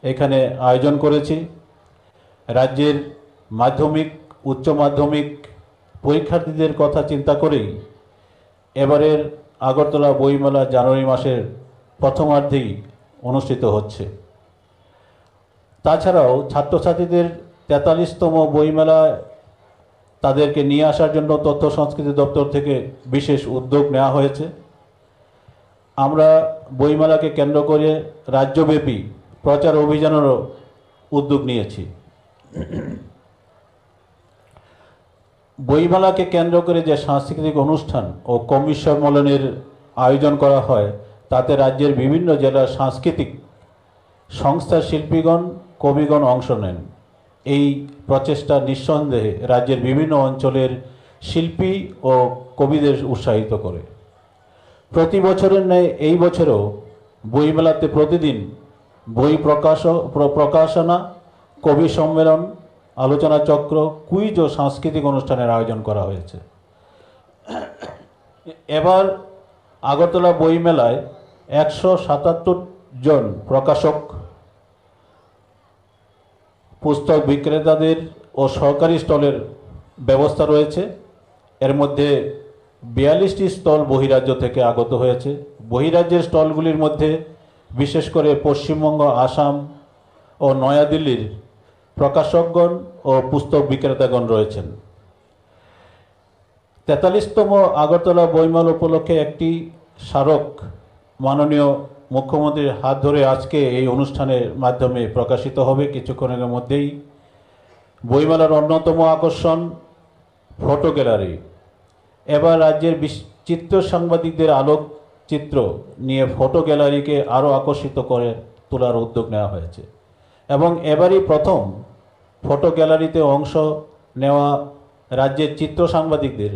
এখানে আয়োজন করেছি। রাজ্যের মাধ্যমিক উচ্চ মাধ্যমিক পরীক্ষার্থীদের কথা চিন্তা করেই এবারের আগরতলা বইমেলা জানুয়ারি মাসের প্রথমার্ধেই অনুষ্ঠিত হচ্ছে। তাছাড়াও ছাত্রছাত্রীদের 43তম বইমেলা তাদেরকে নিয়ে আসার জন্য তথ্য সংস্কৃতি দপ্তর থেকে বিশেষ উদ্যোগ নেওয়া হয়েছে। আমরা বইমেলাকে কেন্দ্র করে রাজ্যব্যাপী প্রচার অভিযানেরও উদ্যোগ নিয়েছি। বইমেলাকে কেন্দ্র করে যে সাংস্কৃতিক অনুষ্ঠান ও কবি সম্মেলনের আয়োজন করা হয় তাতে রাজ্যের বিভিন্ন জেলার সাংস্কৃতিক সংস্থার শিল্পীগণ কবিগণ অংশ নেন। এই প্রচেষ্টা নিঃসন্দেহে রাজ্যের বিভিন্ন অঞ্চলের শিল্পী ও কবিদের উৎসাহিত করে। প্রতি বছরের ন্যায় এই বছরও বইমেলাতে প্রতিদিন বই প্রকাশনা, কবি সম্মেলন, আলোচনা চক্র, কুইজ ও সাংস্কৃতিক অনুষ্ঠানের আয়োজন করা হয়েছে। এবার আগরতলা বইমেলায় 177 জন প্রকাশক, পুস্তক বিক্রেতাদের ও সরকারি স্টলের ব্যবস্থা রয়েছে। এর মধ্যে 42টি স্টল বহিরাজ্য থেকে আগত হয়েছে। বহিরাজ্যের স্টলগুলির মধ্যে বিশেষ করে পশ্চিমবঙ্গ, আসাম ও নয়াদিল্লির প্রকাশকগণ ও পুস্তক বিক্রেতাগণ রয়েছেন। 43তম আগরতলা বইমেলা উপলক্ষে একটি স্মারক মাননীয় মুখ্যমন্ত্রীর হাত ধরে আজকে এই অনুষ্ঠানের মাধ্যমে প্রকাশিত হবে কিছুক্ষণের মধ্যেই। বইমেলার অন্যতম আকর্ষণ ফটো গ্যালারি। এবার রাজ্যের চিত্র সাংবাদিকদের আলোকচিত্র নিয়ে ফটো গ্যালারিকে আরও আকর্ষিত করে তোলার উদ্যোগ নেওয়া হয়েছে এবং এবারই প্রথম ফটো গ্যালারিতে অংশ নেওয়া রাজ্যের চিত্র সাংবাদিকদের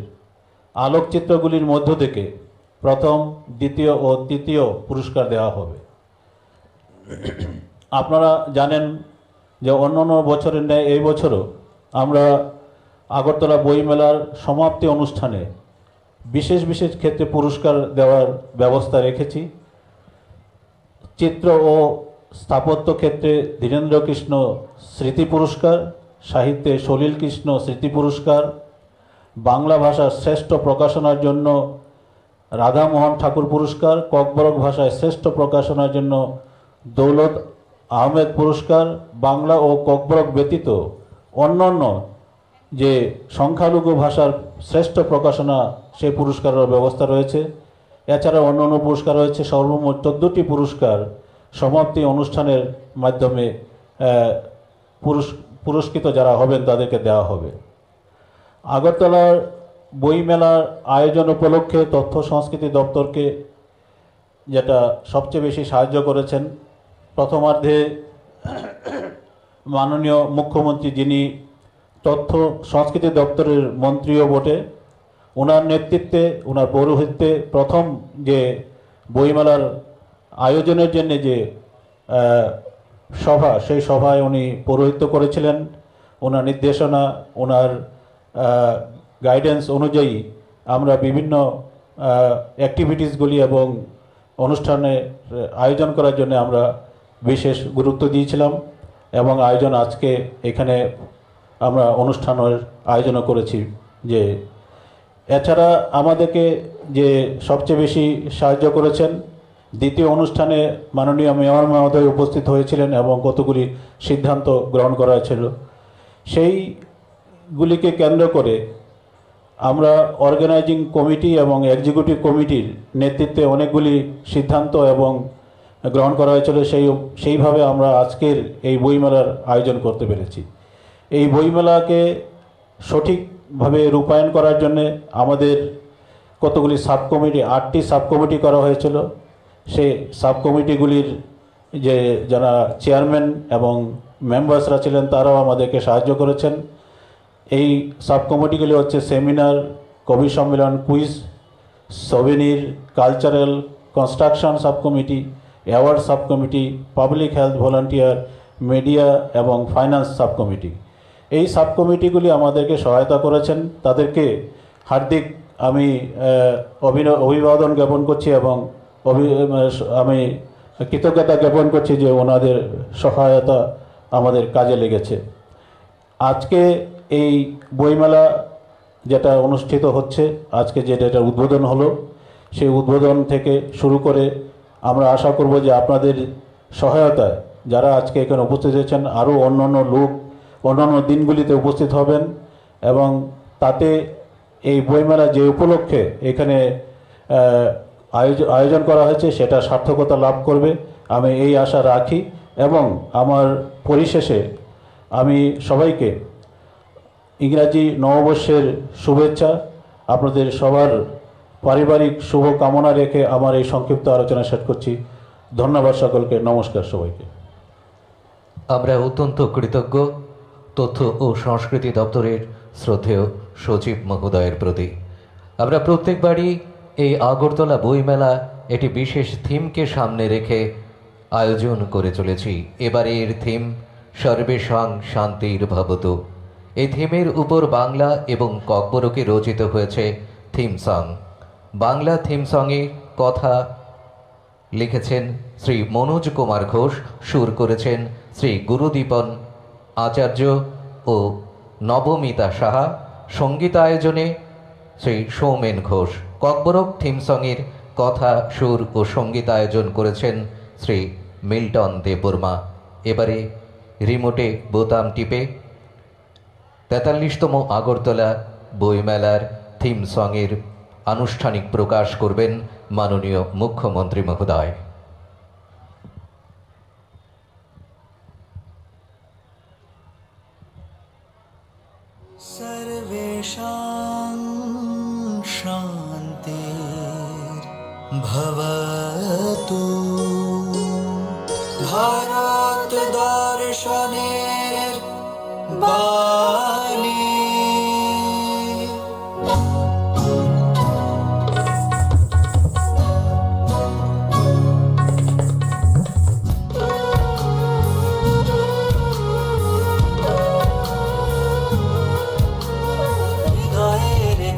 আলোকচিত্রগুলির মধ্য থেকে প্রথম, দ্বিতীয় ও তৃতীয় পুরস্কার দেওয়া হবে। আপনারা জানেন যে অন্যান্য বছরের ন্যায় এই বছরও আমরা আগরতলা বইমেলার সমাপ্তি অনুষ্ঠানে বিশেষ বিশেষ ক্ষেত্রে পুরস্কার দেওয়ার ব্যবস্থা রেখেছি। চিত্র ও স্থাপত্য ক্ষেত্রে ধীরেন্দ্র কৃষ্ণ স্মৃতি পুরস্কার, সাহিত্যে সলিল কৃষ্ণ স্মৃতি পুরস্কার, বাংলা ভাষার শ্রেষ্ঠ প্রকাশনার জন্য রাধামোহন ঠাকুর পুরস্কার, ককবরক ভাষায় শ্রেষ্ঠ প্রকাশনার জন্য দৌলত আহমেদ পুরস্কার, বাংলা ও ককবরক ব্যতীত অন্যান্য যে সংখ্যালঘু ভাষার শ্রেষ্ঠ প্রকাশনা সেই পুরস্কারের ব্যবস্থা রয়েছে। এছাড়া অন্যান্য পুরস্কার রয়েছে। সর্বমোট 14টি পুরস্কার সমাপ্তি অনুষ্ঠানের মাধ্যমে পুরস্কৃত যারা হবেন তাদেরকে দেওয়া হবে। আগরতলার বইমেলার আয়োজন উপলক্ষে তথ্য সংস্কৃতি দপ্তরকে যেটা সবচেয়ে বেশি সাহায্য করেছেন, প্রথমার্ধে মাননীয় মুখ্যমন্ত্রী, যিনি তথ্য সংস্কৃতি দপ্তরের মন্ত্রীও বটে, ওনার নেতৃত্বে, ওনার পৌরোহিত্যে প্রথম যে বইমেলার আয়োজনের জন্য যে সভা, সেই সভায় উনি পৌরোহিত্য করেছিলেন। ওনার নির্দেশনা, ওনার গাইডেন্স অনুযায়ী আমরা বিভিন্ন অ্যাক্টিভিটিসগুলি এবং অনুষ্ঠানের আয়োজন করার জন্য আমরা বিশেষ গুরুত্ব দিয়েছিলাম এবং আয়োজন আজকে এখানে আমরা অনুষ্ঠানের আয়োজনও করেছি। যে এছাড়া আমাদেরকে যে সবচেয়ে বেশি সাহায্য করেছেন, দ্বিতীয় অনুষ্ঠানে মাননীয় মেয়র মহোদয় উপস্থিত হয়েছিলেন এবং কতগুলি সিদ্ধান্ত গ্রহণ করা ছিল। সেইগুলিকে কেন্দ্র করে আমরা অর্গানাইজিং কমিটি এবং এক্সিকিউটিভ কমিটির নেতৃত্বে অনেকগুলি সিদ্ধান্ত এবং গ্রহণ করা হয়েছিল। সেইভাবে আমরা আজকের এই বইমেলার আয়োজন করতে পেরেছি। এই বইমেলাকে সঠিকভাবে রূপায়ণ করার জন্যে আমাদের কতগুলি সাব কমিটি, 8টি সাব কমিটি করা হয়েছিল। সেই সাব কমিটিগুলির যে যারা চেয়ারম্যান এবং মেম্বার্সরা ছিলেন তারাও আমাদেরকে সাহায্য করেছেন। এই সাব কমিটিগুলি হচ্ছে সেমিনার, কবি সম্মেলন, quiz, souvenir, cultural, construction sub committee, award sub committee, public health volunteer, media এবং ফাইন্যান্স সাব কমিটি। এই সাব কমিটিগুলি আমাদেরকে সহায়তা করেছেন। তাদেরকে হার্দিক আমি অভিবাদন জ্ঞাপন করছি এবং আমি কৃতজ্ঞতা জ্ঞাপন করছি যে ওনাদের সহায়তা আমাদের কাজে লেগেছে। আজকে এই বইমেলা যেটা অনুষ্ঠিত হচ্ছে, আজকে যেটা উদ্বোধন হলো, সেই উদ্বোধন থেকে শুরু করে আমরা আশা করব যে আপনাদের সহায়তায় যারা আজকে এখানে উপস্থিত হয়েছেন আরও অন্যান্য লোক অন্যান্য দিনগুলিতে উপস্থিত হবেন এবং তাতে এই বইমেলা যে উপলক্ষে এখানে আয়োজন করা হয়েছে সেটা সার্থকতা লাভ করবে, আমি এই আশা রাখি। এবং আমার পরিশেষে আমি সবাইকে ইংরাজি নববর্ষের শুভেচ্ছা, আপনাদের সবার পারিবারিক শুভ কামনা রেখে আমার এই সংক্ষিপ্ত আলোচনা শেষ করছি। ধন্যবাদ সকলকে, নমস্কার সবাইকে। আমরা অত্যন্ত কৃতজ্ঞ তথ্য ও সংস্কৃতি দপ্তরের শ্রদ্ধেয় সচিব মহোদয়ের প্রতি। আমরা প্রত্যেকবারই এই আগরতলা বইমেলা একটি বিশেষ থিমকে সামনে রেখে আয়োজন করে চলেছি। এবারের থিম সর্বেষাং শান্তির ভবতু। এই থিমের উপর বাংলা এবং ককবরকে রচিত হয়েছে থিম সং। বাংলা থিম সঙে কথা লিখেছেন শ্রী মনোজ কুমার ঘোষ, সুর করেছেন শ্রী গুরুদীপন আচার্য ও নবমিতা সাহা, সঙ্গীতায়োজনে শ্রী সৌমেন ঘোষ। ককবরক থিম সঙের কথা, সুর ও সঙ্গীতায়োজন করেছেন শ্রী মিল্টন দেববর্মা। এবারে রিমোটে বোতাম টিপে ৪৩তম আগরতলা বইমেলার থিম সঙের আনুষ্ঠানিক প্রকাশ করবেন মাননীয় মুখ্যমন্ত্রী মহোদয়। सर्वेषां शान्तिर्भवतु। भारत दर्शनेर बाणी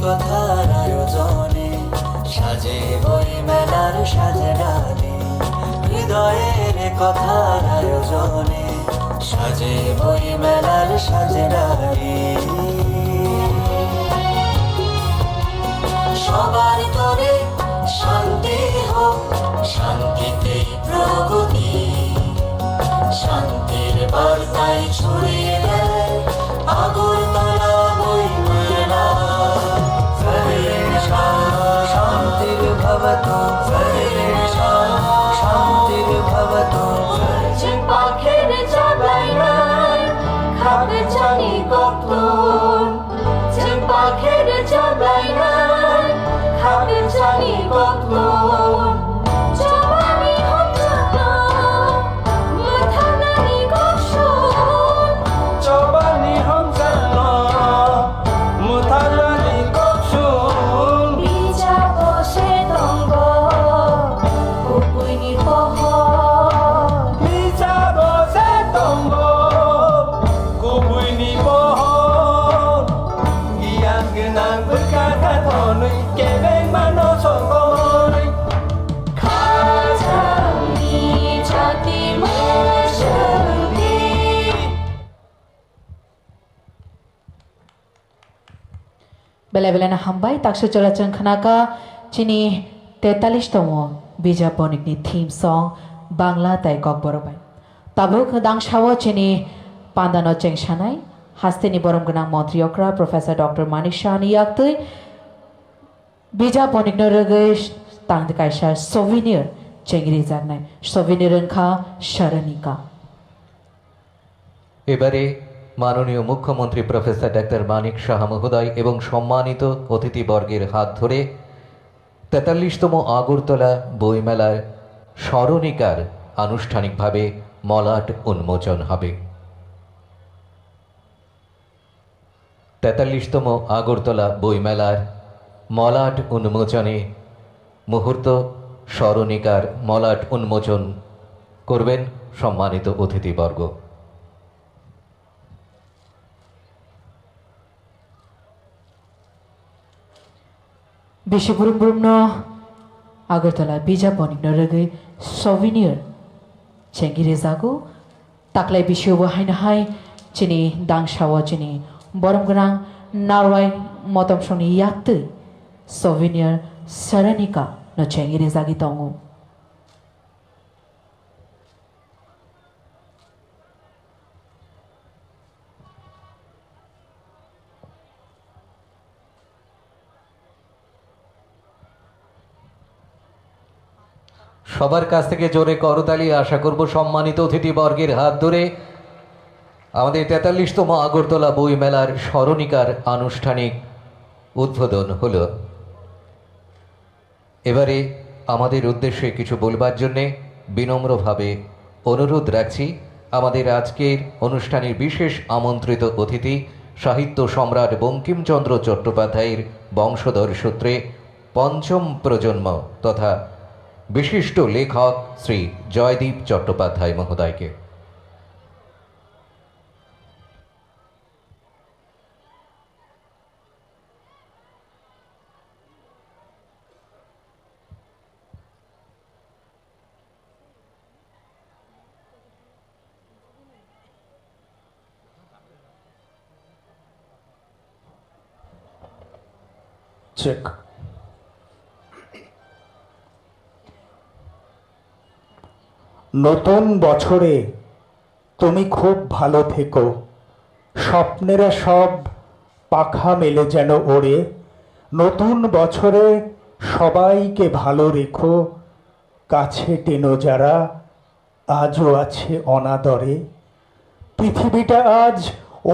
কথার আয়োজনে সাজে বইমেলার সাজে ডালে। হৃদয়ের কথার আয়োজনে সাজে বইমেলার সাজে ডালে। সবার তরে শান্তি হোক, শান্তিতেই প্রগতি। শান্তির বার্তায় ছড়িয়ে দেয় আগরতলা বইমেলা। শান্তির্ভবতু, শান্তির্ভবতু। যে পাখির জবাই নাই খাবে জানি কখন, যে পাখির জবাই নাই খাবে জানি কখন। জবানি হচ্ছনা মাথা নানি কখন, জবানি হচ্ছনা মাথা নানি কখন। বিজা বসে দঙ্গ কুকুইনি পহর, বিজা বসে দঙ্গ কুকুইনি পহর। Giang genang berkata tonui kebeng mano sokoi. খাজানি জাতি মশালি। Bela-bela hambai taksu chorachan khanaka chini 43তম বিজাপনিকনি থিম সং বাংলা তাই ককবরবাই তাবুক দাংশাও চিনি পান্দানো চেংসানাই হাস্তেনি বরম গনাং মন্ত্রী অকরা প্রফেসর ডক্টর মানিক শাহানি ইয়াক্তই বিজাপনিকনো রগে তাংদকাইসা সোভিনিয়র চেংরি জাগনাই সোভিনিয়র খা শরণিকা। এবারে মাননীয় মুখ্যমন্ত্রী প্রফেসর ডাক্তার মানিক সাহা মহোদয় এবং সম্মানিত অতিথিবর্গের হাত ধরে ৪৩তম আগরতলা বইমেলার স্মরণিকার আনুষ্ঠানিকভাবে মলাট উন্মোচন হবে। ৪৩তম আগরতলা বইমেলার মলাট উন্মোচনে মুহূর্ত স্মরণিকার মলাট উন্মোচন করবেন সম্মানিত অতিথিবর্গ। Bishopurumno Agartala Bijaponik Norage Souvenir চেঙ্গিরে জাগো তাকলাই বিশিও বাহাयनो हाय चिनी दांसावा चिनी बरम गोनां नारवाय मतम संनि याक्तै सोवेनियर सरानिका न चेंगिरे जागि दङो সবার কাছ থেকে জোরে করতালি আশা করব সম্মানিত অতিথিবর্গের হাত ধরে আমাদের ৪৩তম আগরতলা বই মেলার স্মরণিকার আনুষ্ঠানিক উদ্বোধন হলো। এবারে আমাদের উদ্দেশ্যে কিছু বলবার জন্যে বিনম্রভাবে অনুরোধ রাখছি আমাদের আজকের অনুষ্ঠানের বিশেষ আমন্ত্রিত অতিথি সাহিত্য সম্রাট বঙ্কিমচন্দ্র চট্টোপাধ্যায়ের বংশধর সূত্রে পঞ্চম প্রজন্ম তথা বিশিষ্ট লেখক শ্রী জয়দীপ চট্টোপাধ্যায় মহোদয়কে। চেক। নতুন বছরে তুমি খুব ভালো থেকো, স্বপ্নেরা সব পাখা মেলে যেন ওড়ে। নতুন বছরে সবাইকে ভালো রেখো, কাছে টেনো যারা আজও আছে অনাদরে। পৃথিবীটা আজ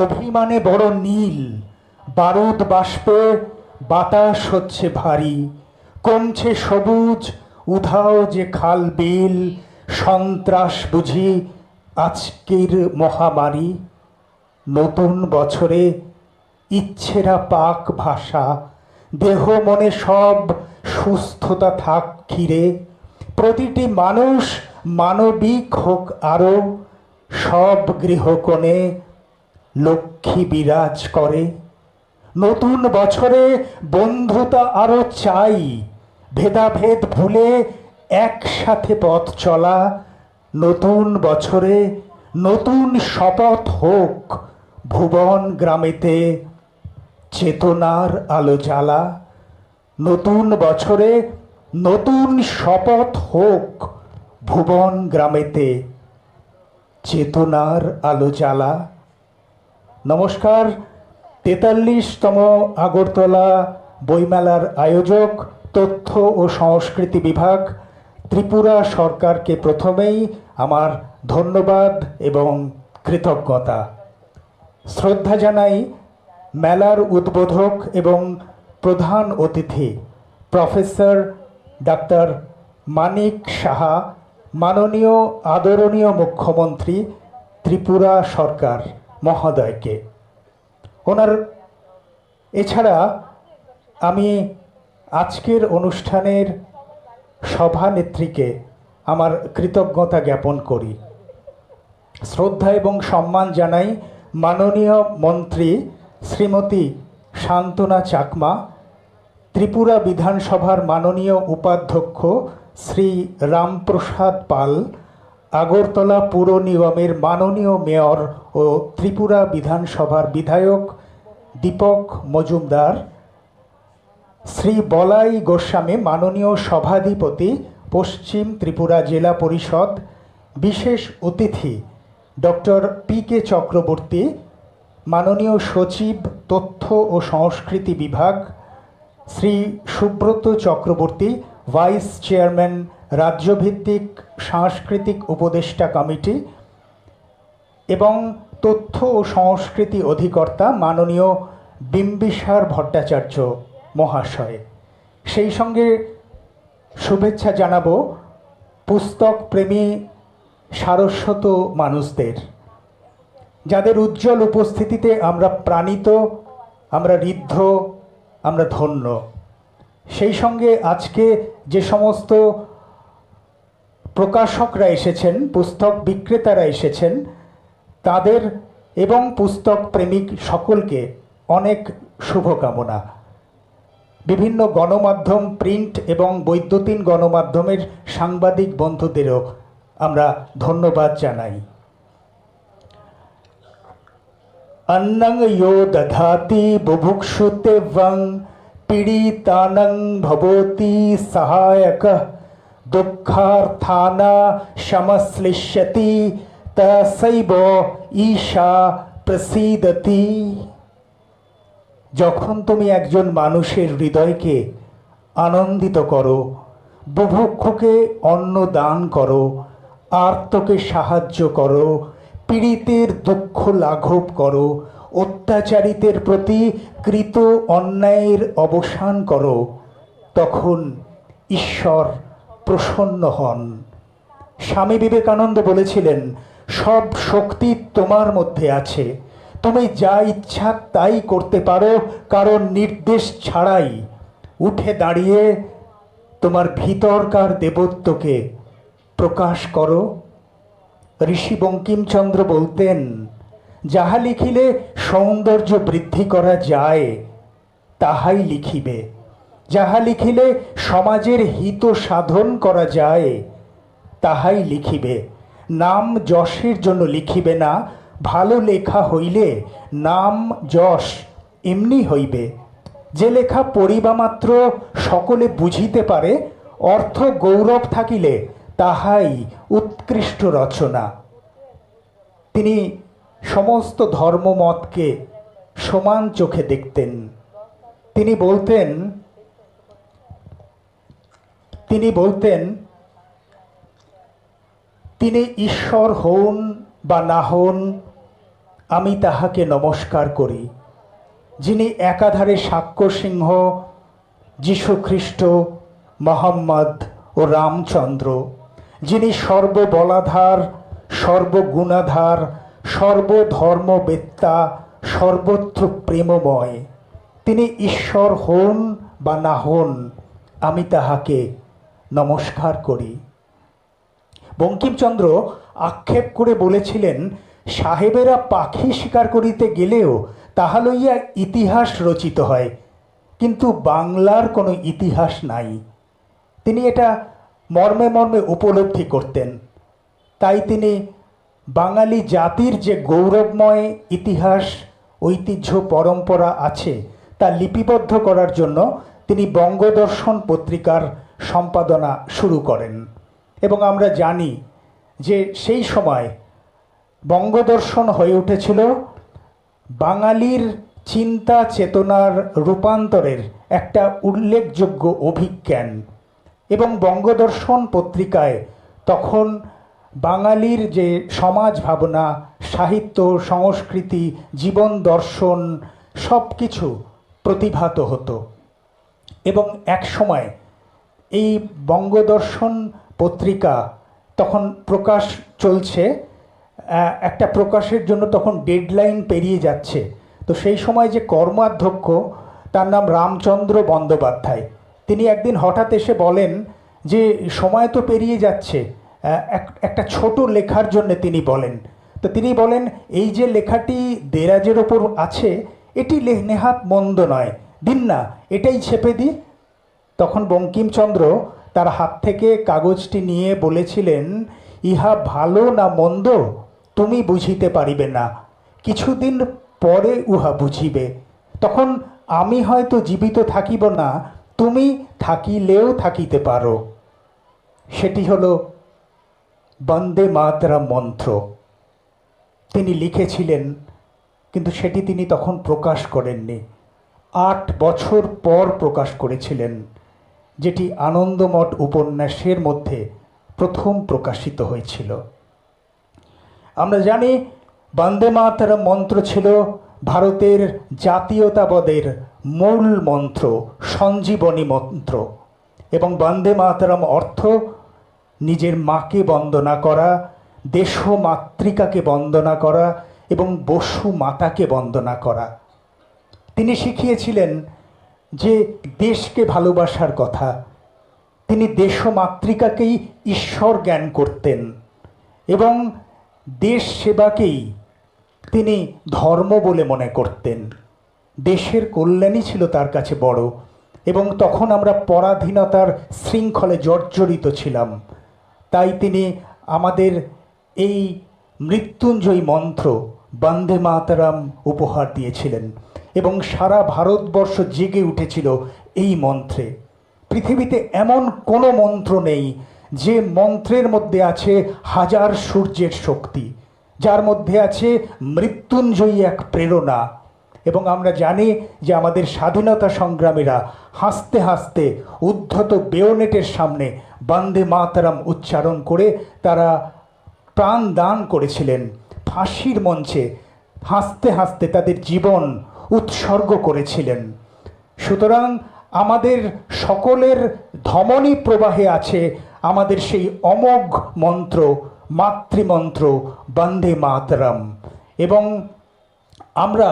অভিমানে বড় নীল, বারুদ বাষ্পে বাতাস হচ্ছে ভারী। কমছে সবুজ উধাও যে খাল বিল, সন্ত্রাস বুঝি আজকের মহামারী। নতুন বছরে ইচ্ছেরা পাক ভাষা, দেহ মনে সব সুস্থতা থাক ঘিরে। প্রতিটি মানুষ মানবিক হোক আরো, সব গৃহকোণে লক্ষ্মী বিরাজ করে। নতুন বছরে বন্ধুতা আরো চাই, ভেদাভেদ ভুলে একসাথে পথ চলা। নতুন বছরে নতুন শপথ হোক, ভুবন গ্রামেতে চেতনার আলো জ্বালা। নতুন বছরে নতুন শপথ হোক, ভুবন গ্রামেতে চেতনার আলো জ্বালা। নমস্কার। ৪৩তম আগরতলা বইমেলার আয়োজক তথ্য ও সংস্কৃতি বিভাগ ত্রিপুরা সরকারকে প্রথমেই আমার ধন্যবাদ এবং কৃতজ্ঞতা। শ্রদ্ধা জানাই মেলার উদ্বোধক এবং প্রধান অতিথি প্রফেসর ডাক্তার মানিক সাহা, মাননীয় আদরণীয় মুখ্যমন্ত্রী ত্রিপুরা সরকার মহোদয়কে। ওনার এছাড়া আমি আজকের অনুষ্ঠানের সভানেত্রীকে আমার কৃতজ্ঞতা জ্ঞাপন করি। শ্রদ্ধা এবং সম্মান জানাই মাননীয় মন্ত্রী শ্রীমতী শান্তনা চাকমা, ত্রিপুরা বিধানসভার মাননীয় উপাধ্যক্ষ শ্রী রামপ্রসাদ পাল, আগরতলা পুর নিগমের মাননীয় মেয়র ও ত্রিপুরা বিধানসভার বিধায়ক দীপক মজুমদার, শ্রী বলাই গোস্বামী, মাননীয় সভাধিপতি পশ্চিম ত্রিপুরা জেলা পরিষদ, বিশেষ অতিথি ডক্টর পি.কে. চক্রবর্তী, মাননীয় সচিব তথ্য ও সংস্কৃতি বিভাগ, শ্রী সুব্রত চক্রবর্তী, ভাইস চেয়ারম্যান রাজ্যভিত্তিক সাংস্কৃতিক উপদেষ্টা কমিটি এবং তথ্য ও সংস্কৃতি অধিকর্তা মাননীয় বিম্বিসার ভট্টাচার্য মহাশয়। সেই সঙ্গে শুভেচ্ছা জানাবো পুস্তক প্রেমী সারস্বত মানুষদের, যাদের উজ্জ্বল উপস্থিতিতে আমরা প্রাণিত, আমরা ঋদ্ধ, আমরা ধন্য। সেই সঙ্গে আজকে যে সমস্ত প্রকাশকরা এসেছেন, পুস্তক বিক্রেতারা এসেছেন, তাদের এবং পুস্তক প্রেমিক সকলকে অনেক শুভকামনা। বিভিন্ন গণমাধ্যম, প্রিন্ট এবং বৈদ্যুতিন গণমাধ্যমের সাংবাদিক বন্ধুদেরও আমরা ধন্যবাদ জানাই। অন্নং ইয়ো দধাতি বুভুক্ষুতে বং পীড়িতানং ভবতি সহায়কঃ দুঃখার্থানা সমশ্লিষ্যতি তসৈব ঈশা প্রসীদতি। যখন তুমি একজন মানুষের হৃদয়কে আনন্দিত করো, বুভুক্ষুকে অন্ন দান করো, আর্তকে সাহায্য করো, পীড়িতের দুঃখ লাঘব করো, অত্যাচারিতের প্রতি কৃত অন্যায়ের অবসান করো, তখন ঈশ্বর প্রসন্ন হন। স্বামী বিবেকানন্দ বলেছিলেন, সব শক্তি তোমার মধ্যে আছে, তুমি যা ইচ্ছা তাই করতে পারো কারণ নির্দেশ ছাড়াই। উঠে দাঁড়িয়ে তোমার ভিতরকার দেবত্বকে প্রকাশ করো। ঋষি বঙ্কিমচন্দ্র বলতেন, যাহা লিখিলে সৌন্দর্য বৃদ্ধি করা যায় তাহাই লিখিবে, যাহা লিখিলে সমাজের হিত সাধন করা যায় তাহাই লিখিবে। নাম যশের জন্য লিখিবে না, ভালো লেখা হইলে নাম যশ এমনি হইবে। যে লেখা পড়িবা মাত্র সকলে বুঝিতে পারে, অর্থ গৌরব থাকিলে তাহাই উৎকৃষ্ট রচনা। তিনি সমস্ত ধর্মমতকে সমান চোখে দেখতেন। তিনি বলতেন তিনি ঈশ্বর হন বা না হন, আমি তাহাকে নমস্কার করি। যিনি একাধারে সাক্ষ্য সিংহ, যীশুখ্রিস্ট, মোহাম্মদ ও রামচন্দ্র, যিনি সর্ববলাধার, সর্বগুণাধার, সর্বধর্মবেত্তা, সর্বত্র প্রেমময়, তিনি ঈশ্বর হন বা না হন, আমি তাহাকে নমস্কার করি। বঙ্কিমচন্দ্র আক্ষেপ করে বলেছিলেন, সাহেবেরা পাখি শিকার করিতে গেলেও তাহা লইয়া ইতিহাস রচিত হয়, কিন্তু বাংলার কোনো ইতিহাস নাই। তিনি এটা মর্মে মর্মে উপলব্ধি করতেন। তাই তিনি বাঙালি জাতির যে গৌরবময় ইতিহাস, ঐতিহ্য, পরম্পরা আছে তা লিপিবদ্ধ করার জন্য তিনি বঙ্গদর্শন পত্রিকার সম্পাদনা শুরু করেন। এবং আমরা জানি যে সেই সময় বঙ্গদর্শন হয়ে উঠেছিল বাঙালির চিন্তা চেতনার রূপান্তরের একটা উল্লেখযোগ্য অভিজ্ঞান। এবং বঙ্গদর্শন পত্রিকায় তখন বাঙালির যে সমাজ ভাবনা, সাহিত্য, সংস্কৃতি, জীবন দর্শন সব কিছু প্রতিভাত হতো। এবং এক সময় এই বঙ্গদর্শন পত্রিকা তখন প্রকাশ চলছে, একটা প্রকাশের জন্য তখন ডেডলাইন পেরিয়ে যাচ্ছে। তো সেই সময় যে কর্মাধ্যক্ষ, তার নাম রামচন্দ্র বন্দ্যোপাধ্যায়, তিনি একদিন হঠাৎ এসে বলেন যে সময় তো পেরিয়ে যাচ্ছে, একটা ছোট লেখার জন্য তিনি বলেন। তো তিনি বলেন, এই যে লেখাটি দেরাজের ওপর আছে এটি নেহাত মন্দ নয়, দিন না এটাই ছেপে দিই। তখন বঙ্কিমচন্দ্র তার হাত থেকে কাগজটি নিয়ে বলেছিলেন, ইহা ভালো না মন্দ তুমি বুঝিতে পারিবে না, কিছুদিন পরে উহা বুঝিবে। তখন আমি হয়তো জীবিত থাকিব না, তুমি থাকিলেও থাকিতে পারো। সেটি হলো বন্দে মাতরম মন্ত্র। তিনি লিখেছিলেন, কিন্তু সেটি তিনি তখন প্রকাশ করেননি। 8 বছর পর প্রকাশ করেছিলেন, যেটি আনন্দমঠ উপন্যাসের মধ্যে প্রথম প্রকাশিত হয়েছিল। আমরা জানি বন্দে মাতরম মন্ত্র ছিল ভারতের জাতীয়তাবাদের মূল মন্ত্র, সঞ্জীবনী মন্ত্র। এবং বন্দে মাতরম অর্থ নিজের মাকে বন্দনা করা, দেশ মাতৃকাকে বন্দনা করা এবং বসু মাতাকে বন্দনা করা। তিনি শিখিয়েছিলেন যে দেশকে ভালোবাসার কথা। তিনি দেশ মাতৃকাকেই ঈশ্বর জ্ঞান করতেন এবং দেশ সেবাকেই তিনি ধর্ম বলে মনে করতেন। দেশের কল্যাণই ছিল তার কাছে বড়। এবং তখন আমরা পরাধীনতার শৃঙ্খলে জর্জরিত ছিলাম। তাই তিনি আমাদের এই মৃত্যুঞ্জয়ী মন্ত্র বন্দে মাতরম উপহার দিয়েছিলেন এবং সারা ভারতবর্ষ জেগে উঠেছিল এই মন্ত্রে। পৃথিবীতে এমন কোনো মন্ত্র নেই যে মন্ত্রের মধ্যে আছে হাজার সূর্যের শক্তি, যার মধ্যে আছে মৃত্যুঞ্জয়ী এক প্রেরণা। এবং আমরা জানি যে আমাদের স্বাধীনতা সংগ্রামীরা হাসতে হাসতে উদ্ধত বেয়োনেটের সামনে বন্দে মাতরম উচ্চারণ করে তারা প্রাণ দান করেছিলেন। ফাঁসির মঞ্চে হাসতে হাসতে তাদের জীবন উৎসর্গ করেছিলেন। সুতরাং আমাদের সকলের ধমনী প্রবাহে আছে আমাদের সেই অমোঘ মন্ত্র, মাতৃমন্ত্র বন্দে মাতরম। এবং আমরা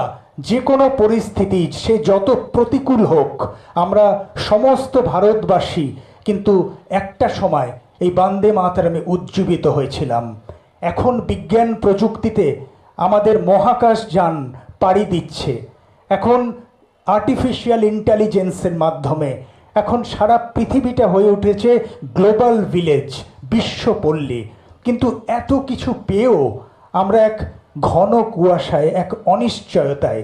যে কোনো পরিস্থিতি, সে যত প্রতিকূল হোক, আমরা সমস্ত ভারতবাসী কিন্তু একটা সময় এই বন্দে মাতরমে উজ্জীবিত হয়েছিলাম। এখন বিজ্ঞান প্রযুক্তিতে আমাদের মহাকাশ যান পাড়ি দিচ্ছে। এখন আর্টিফিশিয়াল ইন্টেলিজেন্সের মাধ্যমে এখন সারা পৃথিবীটা হয়ে উঠেছে গ্লোবাল ভিলেজ, বিশ্বপল্লী। কিন্তু এত কিছু পেয়েও আমরা এক ঘন কুয়াশায়, এক অনিশ্চয়তায়।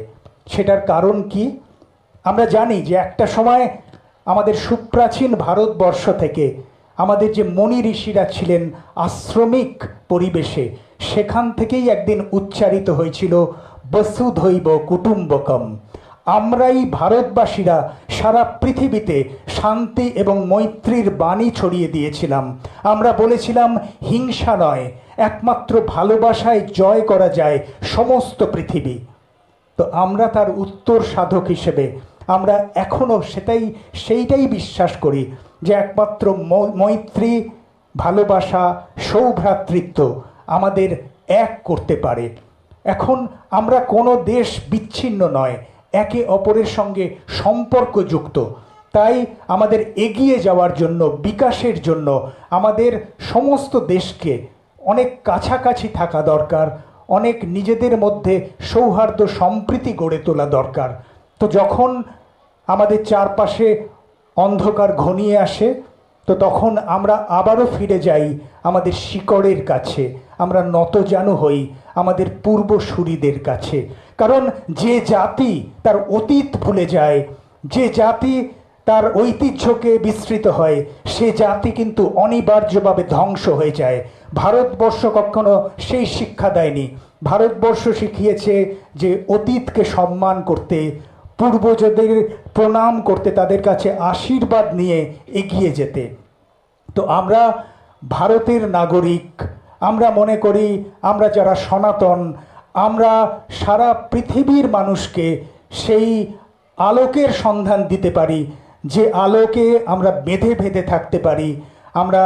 সেটার কারণ কি? আমরা জানি যে একটা সময় আমাদের সুপ্রাচীন ভারতবর্ষ থেকে আমাদের যে মনি ঋষিরা ছিলেন আশ্রমিক পরিবেশে, সেখান থেকেই একদিন উচ্চারিত হয়েছিল বসুধৈব কুটুম্বকম। আমরাই ভারতবাসীরা সারা পৃথিবীতে শান্তি এবং মৈত্রীর বাণী ছড়িয়ে দিয়েছিলাম। আমরা বলেছিলাম হিংসা নয়, একমাত্র ভালোবাসায় জয় করা যায় সমস্ত পৃথিবী। তো আমরা তার উত্তর সাধক হিসেবে আমরা এখনও সেইটাই বিশ্বাস করি যে একমাত্র মৈত্রী, ভালোবাসা, সৌভ্রাতৃত্ব আমাদের এক করতে পারে। এখন আমরা কোনো দেশ বিচ্ছিন্ন নয়, একে অপরের সঙ্গে সম্পর্কযুক্ত। তাই আমাদের এগিয়ে যাওয়ার জন্য, বিকাশের জন্য আমাদের সমস্ত দেশকে অনেক কাছাকাছি থাকা দরকার, অনেক নিজেদের মধ্যে সৌহার্দ্য সম্প্রীতি গড়ে তোলা দরকার। তো যখন আমাদের চারপাশে অন্ধকার ঘনিয়ে আসে, তো তখন আমরা আবারও ফিরে যাই আমাদের শিকড়ের কাছে, আমরা নতজানু হই আমাদের পূর্বসূরিদের কাছে। কারণ যে জাতি তার অতীত ভুলে যায়, যে জাতি তার ঐতিহ্যকে বিস্মৃত হয়, সে জাতি কিন্তু অনিবার্যভাবে ধ্বংস হয়ে যায়। ভারতবর্ষ কখনো সেই শিক্ষা দেয়নি। ভারতবর্ষ শিখিয়েছে যে অতীতকে সম্মান করতে, পূর্বজদের প্রণাম করতে, তাদের কাছে আশীর্বাদ নিয়ে এগিয়ে যেতে। তো আমরা ভারতের নাগরিক, আমরা মনে করি আমরা যারা সনাতন, আমরা সারা পৃথিবীর মানুষকে সেই আলোকের সন্ধান দিতে পারি, যে আলোকে আমরা বেঁধে বেঁধে থাকতে পারি। আমরা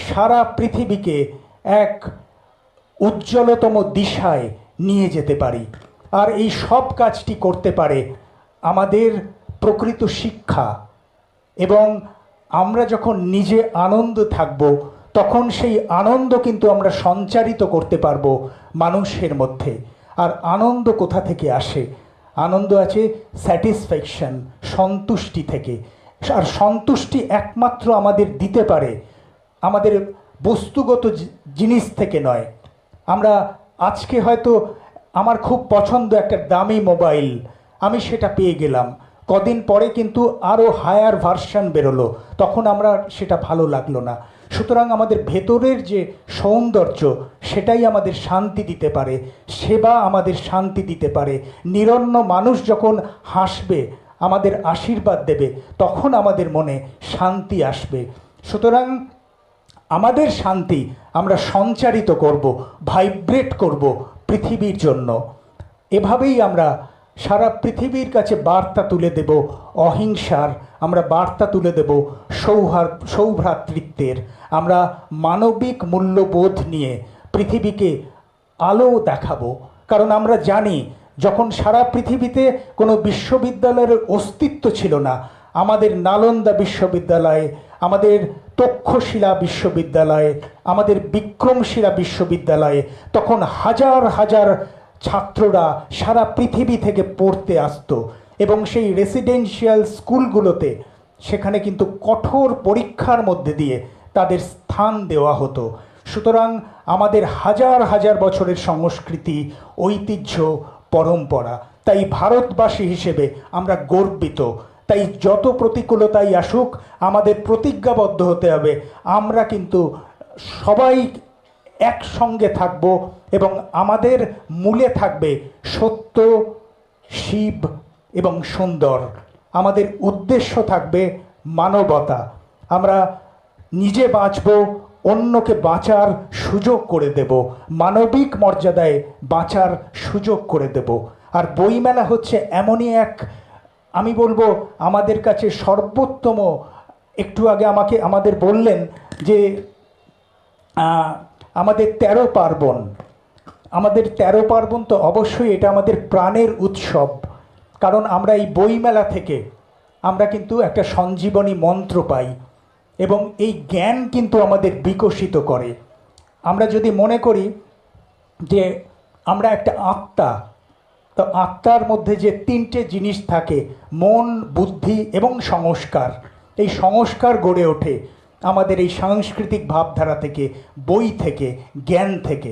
সারা পৃথিবীকে এক উজ্জ্বলতম দিশায় নিয়ে যেতে পারি। আর এই সব কাজটি করতে পারে আমাদের প্রকৃত শিক্ষা। এবং আমরা যখন নিজে আনন্দ থাকব, তখন সেই আনন্দ কিন্তু আমরা সঞ্চারিত করতে পারবো মানুষের মধ্যে। আর আনন্দ কোথা থেকে আসে? আনন্দ আছে স্যাটিসফ্যাকশন, সন্তুষ্টি থেকে। আর সন্তুষ্টি একমাত্র আমাদের দিতে পারে আমাদের বস্তুগত জিনিস থেকে নয়। আমরা আজকে হয়তো আমার খুব পছন্দ একটা দামি মোবাইল, আমি সেটা পেয়ে গেলাম, কদিন পরে কিন্তু আরও হায়ার ভার্সন বেরোলো, তখন আমরা সেটা ভালো লাগলো না। সুতরাং আমাদের ভেতরের যে সৌন্দর্য, সেটাই আমাদের শান্তি দিতে পারে, সেবা আমাদের শান্তি দিতে পারে। নিরন্ন মানুষ যখন হাসবে, আমাদের আশীর্বাদ দেবে, তখন আমাদের মনে শান্তি আসবে। সুতরাং আমাদের শান্তি আমরা সঞ্চারিত করব, ভাইব্রেট করব পৃথিবীর জন্য। এভাবেই আমরা সারা পৃথিবীর কাছে বার্তা তুলে দেব অহিংসার, আমরা বার্তা তুলে দেব সৌভ্রাতৃত্বের। আমরা মানবিক মূল্যবোধ নিয়ে পৃথিবীকে আলো দেখাবো। কারণ আমরা জানি, যখন সারা পৃথিবীতে কোনো বিশ্ববিদ্যালয়ের অস্তিত্ব ছিল না, আমাদের নালন্দা বিশ্ববিদ্যালয়, আমাদের তক্ষশিলা বিশ্ববিদ্যালয়, আমাদের বিক্রমশিলা বিশ্ববিদ্যালয়ে তখন হাজার হাজার ছাত্ররা সারা পৃথিবী থেকে পড়তে আসতো। এবং সেই রেসিডেন্সিয়াল স্কুলগুলোতে সেখানে কিন্তু কঠোর পরীক্ষার মধ্যে দিয়ে তাদের স্থান দেওয়া হতো। সুতরাং আমাদের হাজার হাজার বছরের সংস্কৃতি, ঐতিহ্য, পরম্পরা। তাই ভারতবাসী হিসেবে আমরা গর্বিত। তাই যত প্রতিকূলতাই আসুক, আমাদের প্রতিজ্ঞাবদ্ধ হতে হবে, আমরা কিন্তু সবাই একসঙ্গে থাকব এবং আমাদের মূলে থাকবে সত্য, শিব এবং সুন্দর। আমাদের উদ্দেশ্য থাকবে মানবতা। আমরা নিজে বাঁচব, অন্যকে বাঁচার সুযোগ করে দেব, মানবিক মর্যাদায় বাঁচার সুযোগ করে দেব। আর বইমেলা হচ্ছে এমনই এক, আমি বলবো আমাদের কাছে সর্বোত্তম। একটু আগে আমাদের বললেন যে আমাদের 13 পার্বণ, আমাদের 13 পার্বণ তো অবশ্যই এটা আমাদের প্রাণের উৎসব। কারণ আমরা এই বইমেলা থেকে আমরা কিন্তু একটা সঞ্জীবনী মন্ত্র পাই এবং এই জ্ঞান কিন্তু আমাদের বিকশিত করে। আমরা যদি মনে করি যে আমরা একটা আত্মা, তো আত্মার মধ্যে যে 3টে জিনিস থাকে, মন, বুদ্ধি এবং সংস্কার। এই সংস্কার গড়ে ওঠে আমাদের এই সাংস্কৃতিক ভাবধারা থেকে, বই থেকে, জ্ঞান থেকে।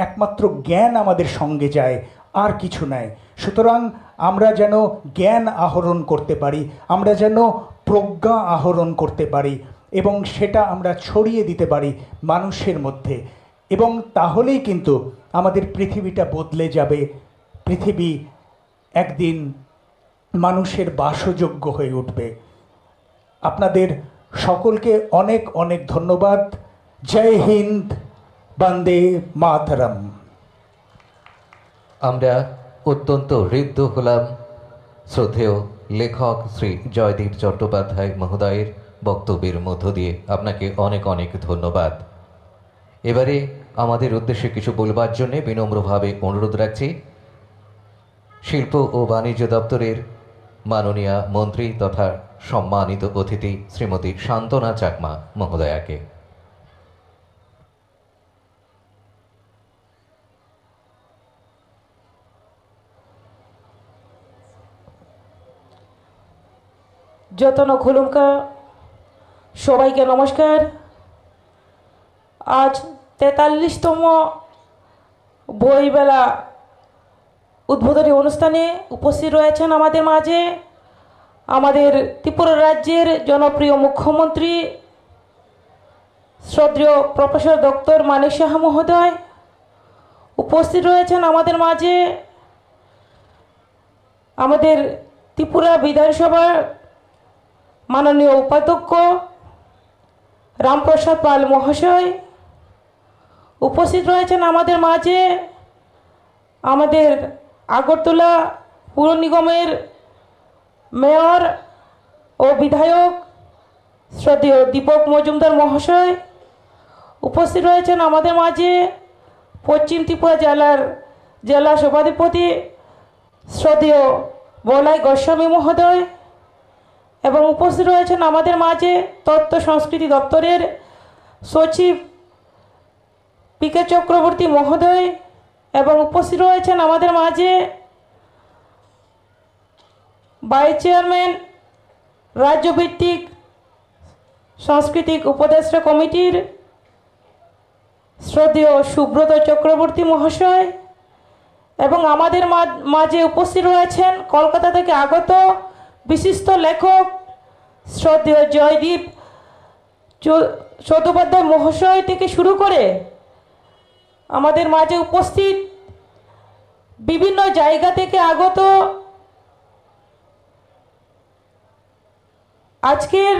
একমাত্র জ্ঞান আমাদের সঙ্গে যায়, আর কিছু নাই। সুতরাং আমরা যেন জ্ঞান আহরণ করতে পারি, আমরা যেন প্রজ্ঞা আহরণ করতে পারি এবং সেটা আমরা ছড়িয়ে দিতে পারি মানুষের মধ্যে। এবং তাহলেই কিন্তু আমাদের পৃথিবীটা বদলে যাবে। পৃথিবী একদিন মানুষের বাসযোগ্য হয়ে উঠবে। আপনাদের সকলকে অনেক অনেক ধন্যবাদ। জয় হিন্দ, বন্দে মাতরম। আমরা অত্যন্ত ঋদ্ধ হলাম শ্রদ্ধেয় লেখক শ্রী জয়দীপ চট্টোপাধ্যায় মহোদয়ের বক্তব্যের মধ্য দিয়ে। আপনাকে অনেক অনেক ধন্যবাদ। এবারে আমাদের উদ্দেশ্যে কিছু বলবার জন্য বিনম্রভাবে অনুরোধ রাখছি শিল্প ও বাণিজ্য দপ্তরের মাননীয় মন্ত্রী তথা সম্মানিত অতিথি শ্রীমতী শান্তনা চাকমা মহোদয়াকে। যতন খুলুমকা সবাইকে নমস্কার। আজ 43তম বইমেলা উদ্বোধনী অনুষ্ঠানে উপস্থিত রয়েছেন আমাদের মাঝে আমাদের ত্রিপুরা রাজ্যের জনপ্রিয় মুখ্যমন্ত্রী শ্রদ্ধেয় প্রফেসর ডক্টর মানিক সাহা মহোদয়। উপস্থিত রয়েছেন আমাদের মাঝে আমাদের ত্রিপুরা বিধানসভার মাননীয় উপাধ্যক্ষ রামপ্রসাদ পাল মহাশয়। উপস্থিত রয়েছেন আমাদের মাঝে আমাদের আগরতলা পুর নিগমের মেয়র ও বিধায়ক শ্রদ্ধেয় দীপক মজুমদার মহাশয়। উপস্থিত রয়েছেন আমাদের মাঝে পশ্চিম ত্রিপুরা জেলা সভাধিপতি শ্রদ্ধেয় বলাই গোস্বামী মহোদয় এবং উপস্থিত রয়েছেন আমাদের মাঝে তথ্য সংস্কৃতি দপ্তরের সচিব পি.কে. চক্রবর্তী মহোদয় এবং উপস্থিত রয়েছেন আমাদের মাঝে ভাইস চেয়ারম্যান রাজ্যভিত্তিক সাংস্কৃতিক উপদেষ্টা কমিটির শ্রদ্ধেয় সুব্রত চক্রবর্তী মহাশয় এবং আমাদের মাঝে উপস্থিত রয়েছেন কলকাতা থেকে আগত বিশিষ্ট লেখক শ্রদ্ধেয় জয়দীপ চট্টোপাধ্যায় মহাশয় থেকে শুরু করে আমাদের মাঝে উপস্থিত বিভিন্ন জায়গা থেকে আগত আজকের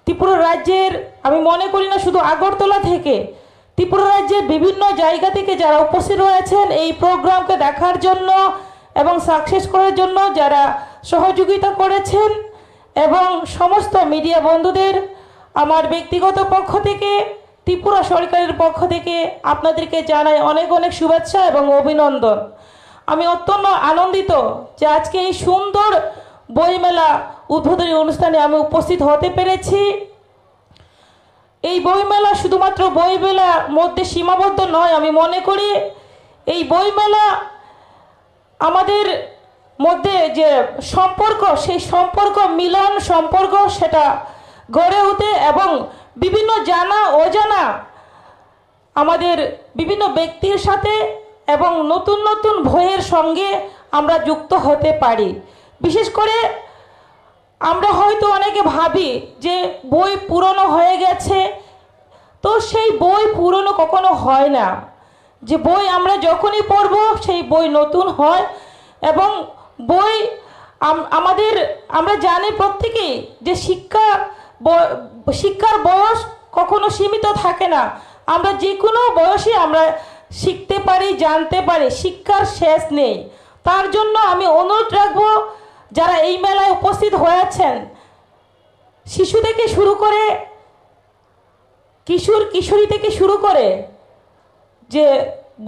ত্রিপুরা রাজ্যের, আমি মনে করি না শুধু আগরতলা থেকে, ত্রিপুরা রাজ্যের বিভিন্ন জায়গা থেকে যারা উপস্থিত রয়েছেন এই প্রোগ্রামকে দেখার জন্য এবং সাকসেস করার জন্য যারা সহযোগিতা করেছেন এবং সমস্ত মিডিয়া বন্ধুদের আমার ব্যক্তিগত পক্ষ থেকে, ত্রিপুরা সরকারের পক্ষ থেকে আপনাদেরকে জানাই অনেক অনেক শুভেচ্ছা এবং অভিনন্দন। আমি অত্যন্ত আনন্দিত যে আজকে এই সুন্দর বইমেলা উদ্বোধনী অনুষ্ঠানে আমি উপস্থিত হতে পেরেছি। এই বইমেলা শুধুমাত্র বইমেলার মধ্যে সীমাবদ্ধ নয়। আমি মনে করি এই বইমেলা আমাদের মধ্যে যে সম্পর্ক, সেই সম্পর্ক মিলন সম্পর্ক সেটা গড়ে ওঠে এবং বিভিন্ন জানা অজানা আমাদের বিভিন্ন ব্যক্তির সাথে এবং নতুন নতুন বইয়ের সঙ্গে আমরা যুক্ত হতে পারি। বিশেষ করে আমরা হয়তো অনেকে ভাবি যে বই পুরনো হয়ে গেছে, তো সেই বই পুরনো কখনো হয় না। যে বই আমরা যখনই পড়ব সেই বই নতুন হয়। এবং বই আমরা জানি প্রত্যেকেই যে শিক্ষার বয়স কখনো সীমিত থাকে না। আমরা যে কোনো বয়সে আমরা শিখতে পারি, জানতে পারি, শিক্ষার শেষ নেই। তার জন্য আমি অনুরোধ রাখবো যারা এই মেলায় উপস্থিত হয়েছেন, শিশু থেকে শুরু করে কিশোরী থেকে শুরু করে যে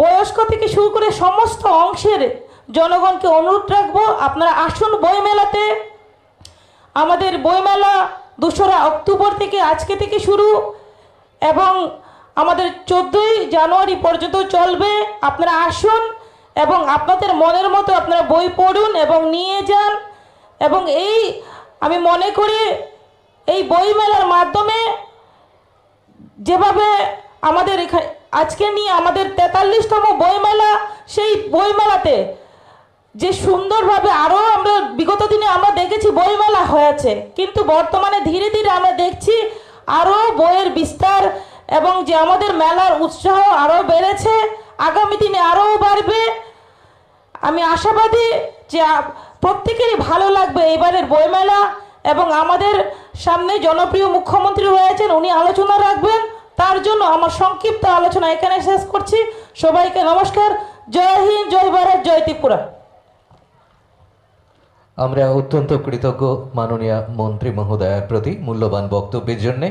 বয়স্ক থেকে শুরু করে সমস্ত অংশের জনগণকে অনুরোধ রাখবো আপনারা আসুন বইমেলাতে। আমাদের বইমেলা 2রা অক্টোবর থেকে আজকে থেকে শুরু এবং আমাদের 14ই জানুয়ারি পর্যন্ত চলবে। আপনারা আসুন এবং আপনাদের মনের মতো আপনারা বই পড়ুন এবং নিয়ে যান। এবং আমি মনে করি এই বইমেলার মাধ্যমে যেভাবে আমাদের আজকে নিয়ে আমাদের 43তম বইমেলা, সেই বইমেলাতে যে সুন্দরভাবে আরও আমরা বিগত দিনে আমরা দেখেছি বইমেলা হয়েছে, কিন্তু বর্তমানে ধীরে ধীরে আমরা দেখছি আরও বইয়ের বিস্তার এবং যে আমাদের মেলার উৎসাহ আরও বেড়েছে, আগামী দিনে আরও বাড়বে। আমি আশাবাদী যে প্রত্যেকেরই ভালো লাগবে এবারের বইমেলা। এবং আমাদের সামনে জনপ্রিয় মুখ্যমন্ত্রী রয়েছেন, উনি আলোচনা রাখবেন। তার জন্য আমার সংক্ষিপ্ত আলোচনা এখানে শেষ করছি। সবাইকে নমস্কার। জয় হিন্দ, জয় ভারত, জয় ত্রিপুরা। আমরা অত্যন্ত কৃতজ্ঞ মাননীয় মন্ত্রী মহোদয়ার প্রতি মূল্যবান বক্তব্যের জন্যে।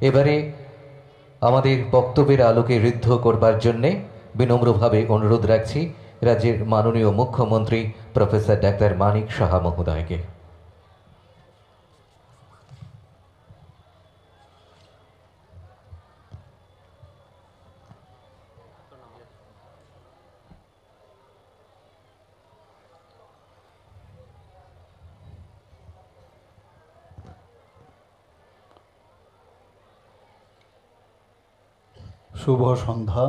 এবারে আমাদের বক্তব্যের আলোকে ঋদ্ধ করবার জন্যে বিনম্রভাবে অনুরোধ রাখছি রাজ্যের মাননীয় মুখ্যমন্ত্রী প্রফেসর ডাক্তার মানিক সাহা মহোদয়কে। শুভ সন্ধ্যা,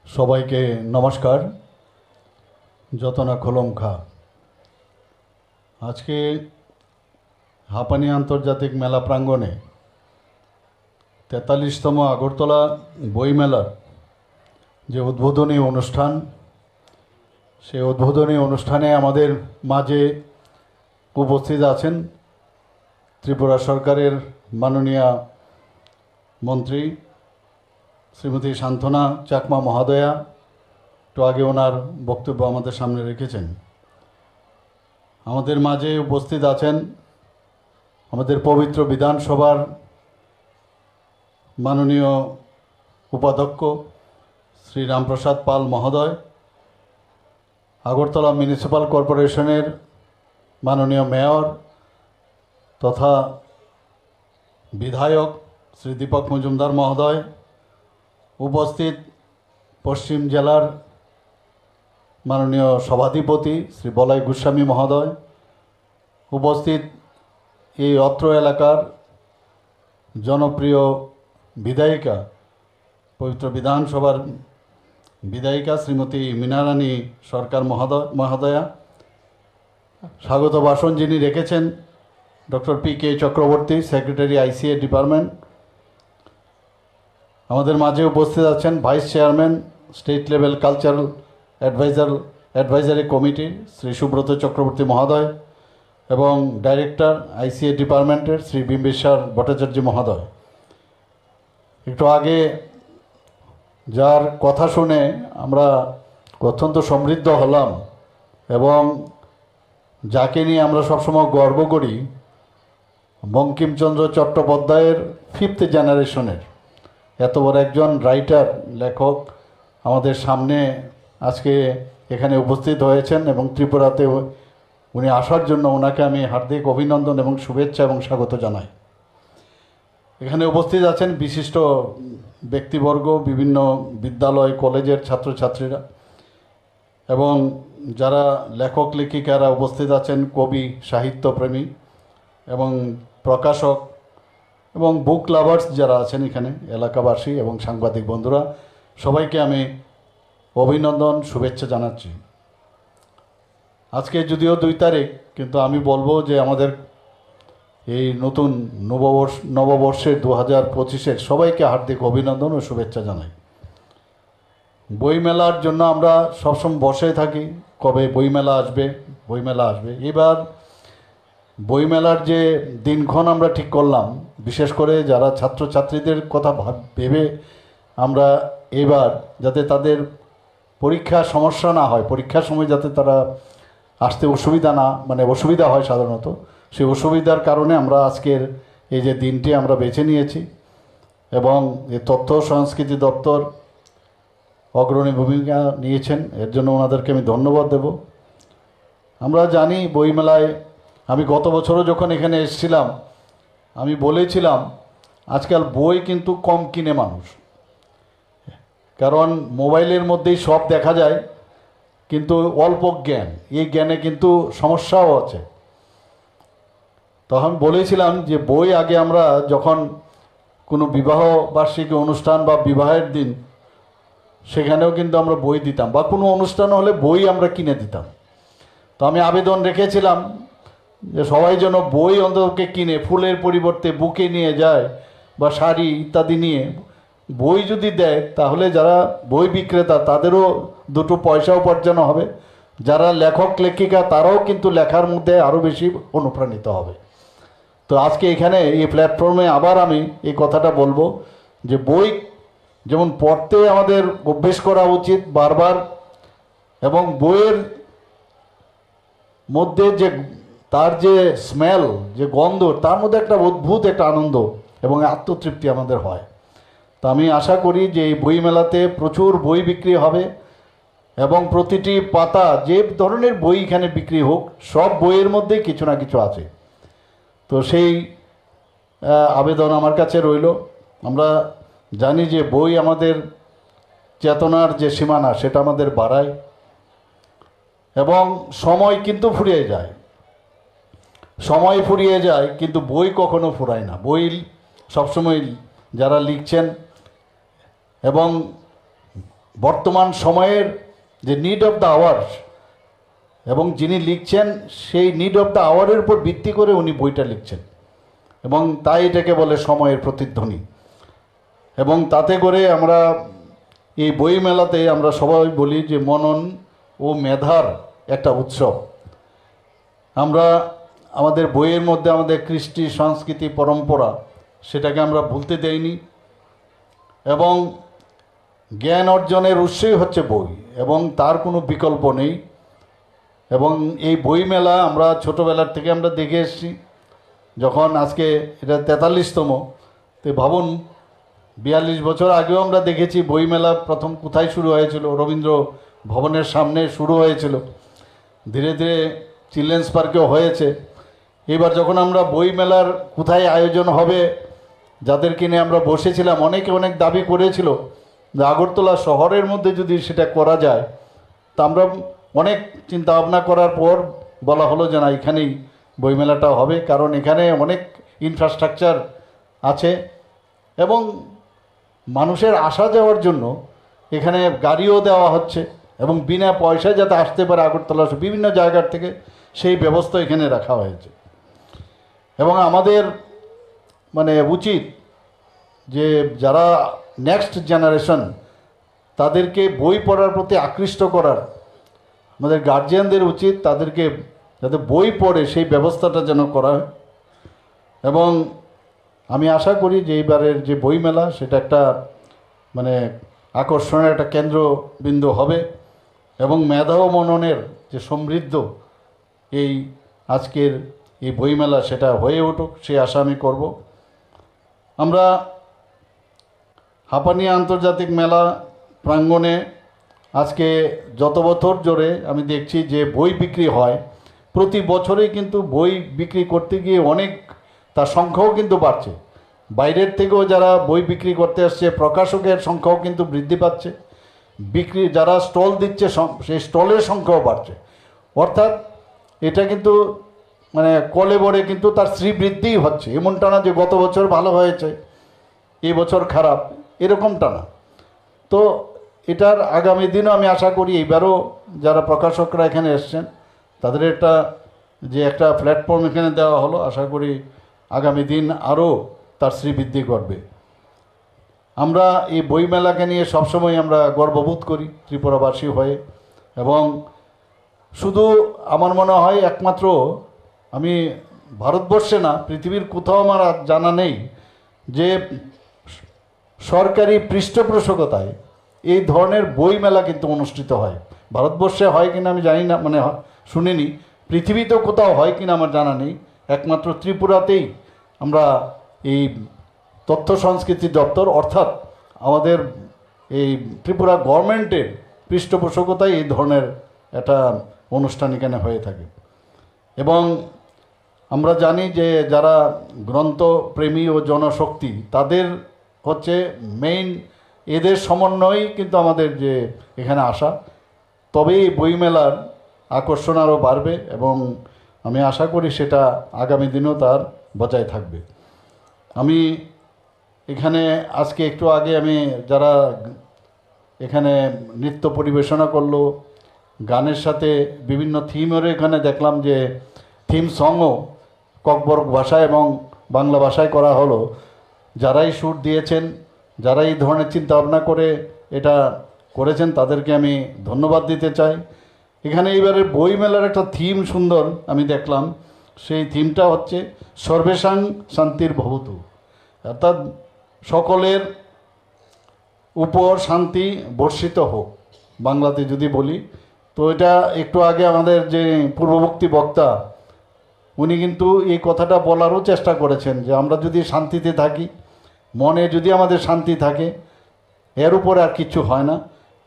সবাইকে নমস্কার। যতনা খোলমখা, আজকে হাঁপানি আন্তর্জাতিক মেলা প্রাঙ্গণে 43তম আগরতলা বইমেলার যে উদ্বোধনী অনুষ্ঠান, সেই উদ্বোধনী অনুষ্ঠানে আমাদের মাঝে উপস্থিত আছেন ত্রিপুরা সরকারের মাননীয় মন্ত্রী শ্রীমতী সান্ত্বনা চাকমা মহোদয়া। একটু আগে ওনার বক্তব্য আমাদের সামনে রেখেছেন। আমাদের মাঝে উপস্থিত আছেন আমাদের পবিত্র বিধানসভার মাননীয় উপাধ্যক্ষ শ্রী রামপ্রসাদ পাল মহোদয়, আগরতলা মিউনিসিপ্যাল কর্পোরেশনের মাননীয় মেয়র তথা বিধায়ক শ্রী দীপক মজুমদার মহোদয়, উপস্থিত পশ্চিম জেলার মাননীয় সভাধিপতি শ্রী বলাই গোস্বামী মহোদয়, উপস্থিত এই অত্র এলাকার জনপ্রিয় বিধায়িকা, পবিত্র বিধানসভার বিধায়িকা শ্রীমতী মীনারানী সরকার মহোদয়া, স্বাগত ভাষণ যিনি রেখেছেন doctor P K Chakraborty, secretary আইসিএ department. আমাদের মাঝে উপস্থিত আছেন vice chairman state level cultural advisory committee Shri Subrata Chakraborty মহোদয় এবং ডাইরেক্টর আইসিএ ডিপার্টমেন্টের শ্রী বিম্বেশ্বর ভট্টাচার্য মহোদয়। একটু আগে যার কথা শুনে আমরা অত্যন্ত সমৃদ্ধ হলাম এবং যাকে নিয়ে আমরা সবসময় গর্ব করি, বঙ্কিমচন্দ্র চট্টোপাধ্যায়ের 5th জেনারেশনের এত বড় একজন রাইটার, লেখক আমাদের সামনে আজকে এখানে উপস্থিত হয়েছেন এবং ত্রিপুরাতে উনি আসার জন্য ওনাকে আমি হার্দিক অভিনন্দন এবং শুভেচ্ছা এবং স্বাগত জানাই। এখানে উপস্থিত আছেন বিশিষ্ট ব্যক্তিবর্গ, বিভিন্ন বিদ্যালয় কলেজের ছাত্রছাত্রীরা এবং যারা লেখক লেখিকারা উপস্থিত আছেন, কবি, সাহিত্যপ্রেমী এবং প্রকাশক এবং বুক লাভার্স যারা আছেন এখানে এলাকাবাসী এবং সাংবাদিক বন্ধুরা, সবাইকে আমি অভিনন্দন শুভেচ্ছা জানাচ্ছি। আজকে যদিও 2 তারিখ, কিন্তু আমি বলবো যে আমাদের এই নতুন নববর্ষের 2025-এর সবাইকে হার্দিক অভিনন্দন ও শুভেচ্ছা জানাই। বইমেলার জন্য আমরা সবসময় বসে থাকি, কবে বইমেলা আসবে বইমেলা আসবে। এবার বইমেলার যে দিনক্ষণ আমরা ঠিক করলাম, বিশেষ করে যারা ছাত্রছাত্রীদের কথা ভেবে আমরা এবার যাতে তাদের পরীক্ষার সমস্যা না হয়, পরীক্ষার সময় যাতে তারা আসতে অসুবিধা হয় সাধারণত, সেই অসুবিধার কারণে আমরা আজকের এই যে দিনটি আমরা বেছে নিয়েছি। এবং এই তথ্য সংস্কৃতি দপ্তর অগ্রণী ভূমিকা নিয়েছেন, এর জন্য ওনাদেরকে আমি ধন্যবাদ দেব। আমরা জানি বইমেলায়, আমি গত বছরও যখন এখানে এসেছিলাম আমি বলেছিলাম আজকাল বই কিন্তু কম কিনে মানুষ, কারণ মোবাইলের মধ্যেই সব দেখা যায়, কিন্তু অল্প জ্ঞান, এই জ্ঞানে কিন্তু সমস্যাও আছে। তখন বলেছিলাম যে বই আগে আমরা যখন কোনো বিবাহ বার্ষিকী অনুষ্ঠান বা বিবাহের দিন, সেখানেও কিন্তু আমরা বই দিতাম, বা কোনো অনুষ্ঠান হলে বই আমরা কিনে দিতাম। তো আমি আবেদন রেখেছিলাম যে সবাই যেন বই অন্ততকে কিনে, ফুলের পরিবর্তে বুকে নিয়ে যায় বা শাড়ি ইত্যাদি নিয়ে বই যদি দেয়, তাহলে যারা বই বিক্রেতা তাদেরও 2 পয়সা উপার্জন হবে, যারা লেখক লেখিকা তারাও কিন্তু লেখার মধ্যে আরও বেশি অনুপ্রাণিত হবে। তো আজকে এখানে এই প্ল্যাটফর্মে আবার আমি এই কথাটা বলবো যে বই যেমন পড়তে আমাদের অভ্যেস করা উচিত বারবার, এবং বইয়ের মধ্যে যে তার যে স্মেল, যে গন্ধ, তার মধ্যে একটা অদ্ভুত একটা আনন্দ এবং আত্মতৃপ্তি আমাদের হয়। তো আমি আশা করি যে এই বইমেলাতে প্রচুর বই বিক্রি হবে, এবং প্রতিটি পাতা যে ধরনের বই এখানে বিক্রি হোক, সব বইয়ের মধ্যেই কিছু না কিছু আছে। তো সেই আবেদন আমার কাছে রইল। আমরা জানি যে বই আমাদের চেতনার যে সীমানা সেটা আমাদের বাড়ায়, এবং সময় কিন্তু ফুরিয়ে যায়, সময় ফুরিয়ে যায়, কিন্তু বই কখনো ফুরায় না। বই সবসময় যারা লিখছেন, এবং বর্তমান সময়ের যে নিড অফ দ্য আওয়ার্স, এবং যিনি লিখছেন সেই নিড অফ দ্য আওয়ারের উপর ভিত্তি করে উনি বইটা লিখছেন, এবং তাই এটাকে বলে সময়ের প্রতিধ্বনি। এবং তাতে করে আমরা এই বই মেলাতে আমরা সবাই বলি যে মনন ও মেধার একটা উৎসব। আমরা আমাদের বইয়ের মধ্যে আমাদের কৃষ্টি সংস্কৃতি পরম্পরা সেটাকে আমরা ভুলতে দেইনি, এবং জ্ঞান অর্জনের উৎসই হচ্ছে বই, এবং তার কোনো বিকল্প নেই। এবং এই বই মেলা আমরা ছোটোবেলার থেকে আমরা দেখে এসেছি, যখন আজকে এটা 43তম, তো ভাবুন 42 বছর আগেও আমরা দেখেছি বইমেলা প্রথম কোথায় শুরু হয়েছিল, রবীন্দ্র ভবনের সামনে শুরু হয়েছিল, ধীরে ধীরে চিলড্রেন্স পার্কেও হয়েছে। এবার যখন আমরা বইমেলার কোথায় আয়োজন হবে যাদেরকে নিয়ে আমরা বসেছিলাম, অনেকে অনেক দাবি করেছিল যে আগরতলা শহরের মধ্যে যদি সেটা করা যায়, তা আমরা অনেক চিন্তা ভাবনা করার পর বলা হলো যে না, এখানেই বইমেলাটা হবে, কারণ এখানে অনেক ইনফ্রাস্ট্রাকচার আছে, এবং মানুষের আসা যাওয়ার জন্য এখানে গাড়িও দেওয়া হচ্ছে, এবং বিনা পয়সায় যাতে আসতে পারে আগরতলা বিভিন্ন জায়গার থেকে, সেই ব্যবস্থা এখানে রাখা হয়েছে। এবং আমাদের উচিত যে যারা নেক্সট জেনারেশন তাদেরকে বই পড়ার প্রতি আকৃষ্ট করার, আমাদের গার্জিয়ানদের উচিত তাদেরকে যাতে বই পড়ে সেই ব্যবস্থাটা যেন করা হয়। এবং আমি আশা করি যে এইবারের যে বইমেলা সেটা একটা আকর্ষণের একটা কেন্দ্রবিন্দু হবে, এবং মেধা ও মননের যে সমৃদ্ধ এই আজকের এই বইমেলা সেটা হয়ে উঠুক, সেই আশা আমি করব। আমরা হাঁপানিয়া আন্তর্জাতিক মেলা প্রাঙ্গণে আজকে যত বছর জোরে আমি দেখছি যে বই বিক্রি হয়, প্রতি বছরেই কিন্তু বই বিক্রি করতে গিয়ে অনেক তার সংখ্যাও কিন্তু বাড়ছে। বাইরের থেকেও যারা বই বিক্রি করতে আসছে, প্রকাশকের সংখ্যাও কিন্তু বৃদ্ধি পাচ্ছে, যারা স্টল দিচ্ছে সেই স্টলের সংখ্যাও বাড়ছে। অর্থাৎ এটা কিন্তু মানে কলেবরে কিন্তু তার শ্রীবৃদ্ধিই হচ্ছে, এমনটা না যে গত বছর ভালো হয়েছে এই বছর খারাপ, এরকমটা না। তো এটার আগামী দিনও আমি আশা করি এইবারও যারা প্রকাশকরা এখানে এসছেন তাদের একটা প্ল্যাটফর্ম এখানে দেওয়া হলো, আশা করি আগামী দিন আরও তার শ্রীবৃদ্ধি করবে। আমরা এই বইমেলাকে নিয়ে সবসময় আমরা গর্ববোধ করি ত্রিপুরাবাসী হয়ে, এবং শুধু আমার মনে হয় একমাত্র আমি ভারতবর্ষে না, পৃথিবীর কোথাও আমার আর জানা নেই যে সরকারি পৃষ্ঠপোষকতায় এই ধরনের বইমেলা কিন্তু অনুষ্ঠিত হয়। ভারতবর্ষে হয় কিনা আমি জানি না, মানে শুনিনি, পৃথিবীতেও কোথাও হয় কিনা আমার জানা নেই, একমাত্র ত্রিপুরাতেই আমরা এই তথ্য সংস্কৃতি দপ্তর অর্থাৎ আমাদের এই ত্রিপুরা গভর্নমেন্টের পৃষ্ঠপোষকতায় এই ধরনের একটা অনুষ্ঠান এখানে হয়ে থাকে। এবং আমরা জানি যে যারা গ্রন্থপ্রেমী ও জনশক্তি তাদের হচ্ছে মেইন, এদের সমন্বয়েই কিন্তু আমাদের যে এখানে আসা, তবে এই বইমেলার আকর্ষণ আরও বাড়বে এবং আমি আশা করি সেটা আগামী দিনেও তার বজায় থাকবে। আমি এখানে আজকে একটু আগে আমি যারা এখানে নৃত্য পরিবেশনা করলো, গানের সাথে বিভিন্ন থিমেরও এখানে দেখলাম যে থিম সংও ককবরক ভাষায় এবং বাংলা ভাষায় করা হলো। যারাই সুর দিয়েছেন, যারা এই ধরনের চিন্তা ভাবনা করে এটা করেছেন তাদেরকে আমি ধন্যবাদ দিতে চাই। এখানে এইবারে বইমেলার একটা থিম সুন্দর আমি দেখলাম, সেই থিমটা হচ্ছে সর্বেশাং শান্তির ভবতু, অর্থাৎ সকলের উপর শান্তি বর্ষিত হোক, বাংলাতে যদি বলি। তো এটা একটু আগে আমাদের যে পূর্ববর্তী বক্তা উনি কিন্তু এই কথাটা বলারও চেষ্টা করেছেন যে আমরা যদি শান্তিতে থাকি, মনে যদি আমাদের শান্তি থাকে, এর উপরে আর কিছু হয় না।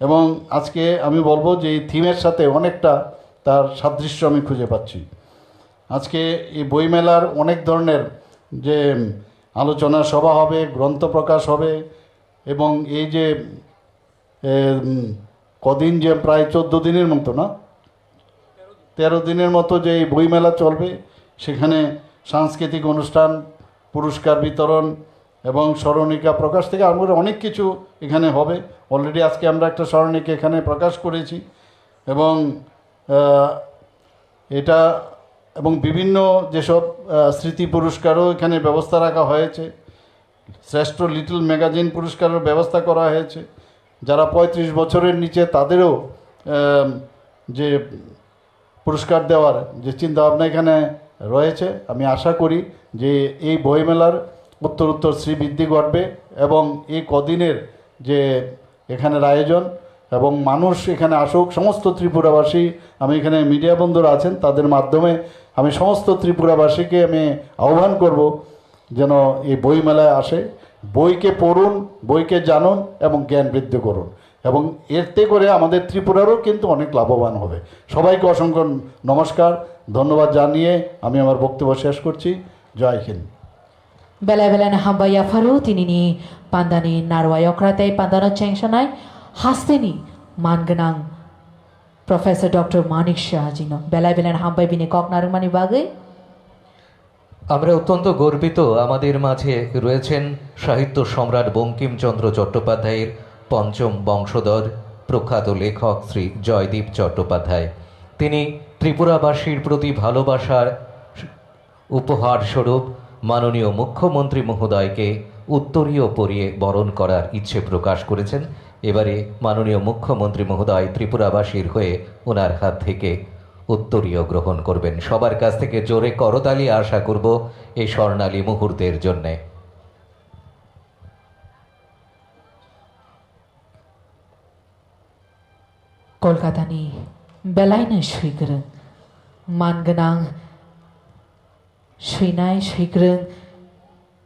এবং আজকে আমি বলবো যে এই থিমের সাথে অনেকটা তার সাদৃশ্য আমি খুঁজে পাচ্ছি। আজকে এই বইমেলার অনেক ধরনের যে আলোচনা সভা হবে, গ্রন্থ প্রকাশ হবে, এবং এই যে কদিন যে প্রায় 14 দিনের মতো না 13 দিনের মতো যে এই বইমেলা চলবে, সেখানে সাংস্কৃতিক অনুষ্ঠান, পুরস্কার বিতরণ এবং স্মরণিকা প্রকাশ থেকে আমরা অনেক কিছু এখানে হবে। অলরেডি আজকে আমরা একটা স্মরণিকা এখানে প্রকাশ করেছি, এবং এটা এবং বিভিন্ন যেসব স্মৃতি পুরস্কারও এখানে ব্যবস্থা রাখা হয়েছে, শ্রেষ্ঠ লিটল ম্যাগাজিন পুরস্কারের ব্যবস্থা করা হয়েছে। যারা 35 বছরের নিচে তাদেরও যে পুরস্কার দেওয়ার যে চিন্তাভাবনা এখানে রয়েছে। আমি আশা করি যে এই বইমেলার উত্তরোত্তর শ্রীবৃদ্ধি ঘটবে, এবং এই কদিনের যে এখানের আয়োজন এবং মানুষ এখানে আসুক, সমস্ত ত্রিপুরাবাসী, আমি এখানে মিডিয়া বন্ধুরা আছেন তাদের মাধ্যমে আমি সমস্ত ত্রিপুরাবাসীকে আমি আহ্বান করব যেন এই বইমেলায় আসে, বইকে পড়ুন, বইকে জানুন এবং জ্ঞান বৃদ্ধি করুন, এবং এতে করে আমাদের ত্রিপুরারও কিন্তু অনেক লাভবান হবে। সবাইকে অসংখ্য নমস্কার, ধন্যবাদ জানিয়ে আমি আমার বক্তব্য শেষ করছি। জয় Hind. Bela-bela na hamba ya faru tinini pandani narwa yokratai pandana chengsanai hasteni manganang Professor Dr. Manik Shah jino bela-bela na hamba bini kok narumani bagai আমরা অত্যন্ত গর্বিত আমাদের মাঝে রয়েছেন সাহিত্য সম্রাট বঙ্কিমচন্দ্র চট্টোপাধ্যায়ের পঞ্চম বংশধর প্রখ্যাত লেখক শ্রী জয়দীপ চট্টোপাধ্যায়। তিনি ত্রিপুরাবাসীর প্রতি ভালোবাসার উপহার স্বরূপ মাননীয় মুখ্যমন্ত্রী মহোদয়কে উত্তরীয় পরিয়ে বরণ করার ইচ্ছে প্রকাশ করেছেন। এবারে মাননীয় মুখ্যমন্ত্রী মহোদয় ত্রিপুরাবাসীর হয়ে ওনার হাত থেকে উত্তরীয় গ্রহণ করবেন। সবার কাছ থেকে জোরে করতালি আশা করব এই স্বর্ণালী মুহূর্তের জন্যে। Kolkata ni belai na shrigrang manganang shrinai shrigrang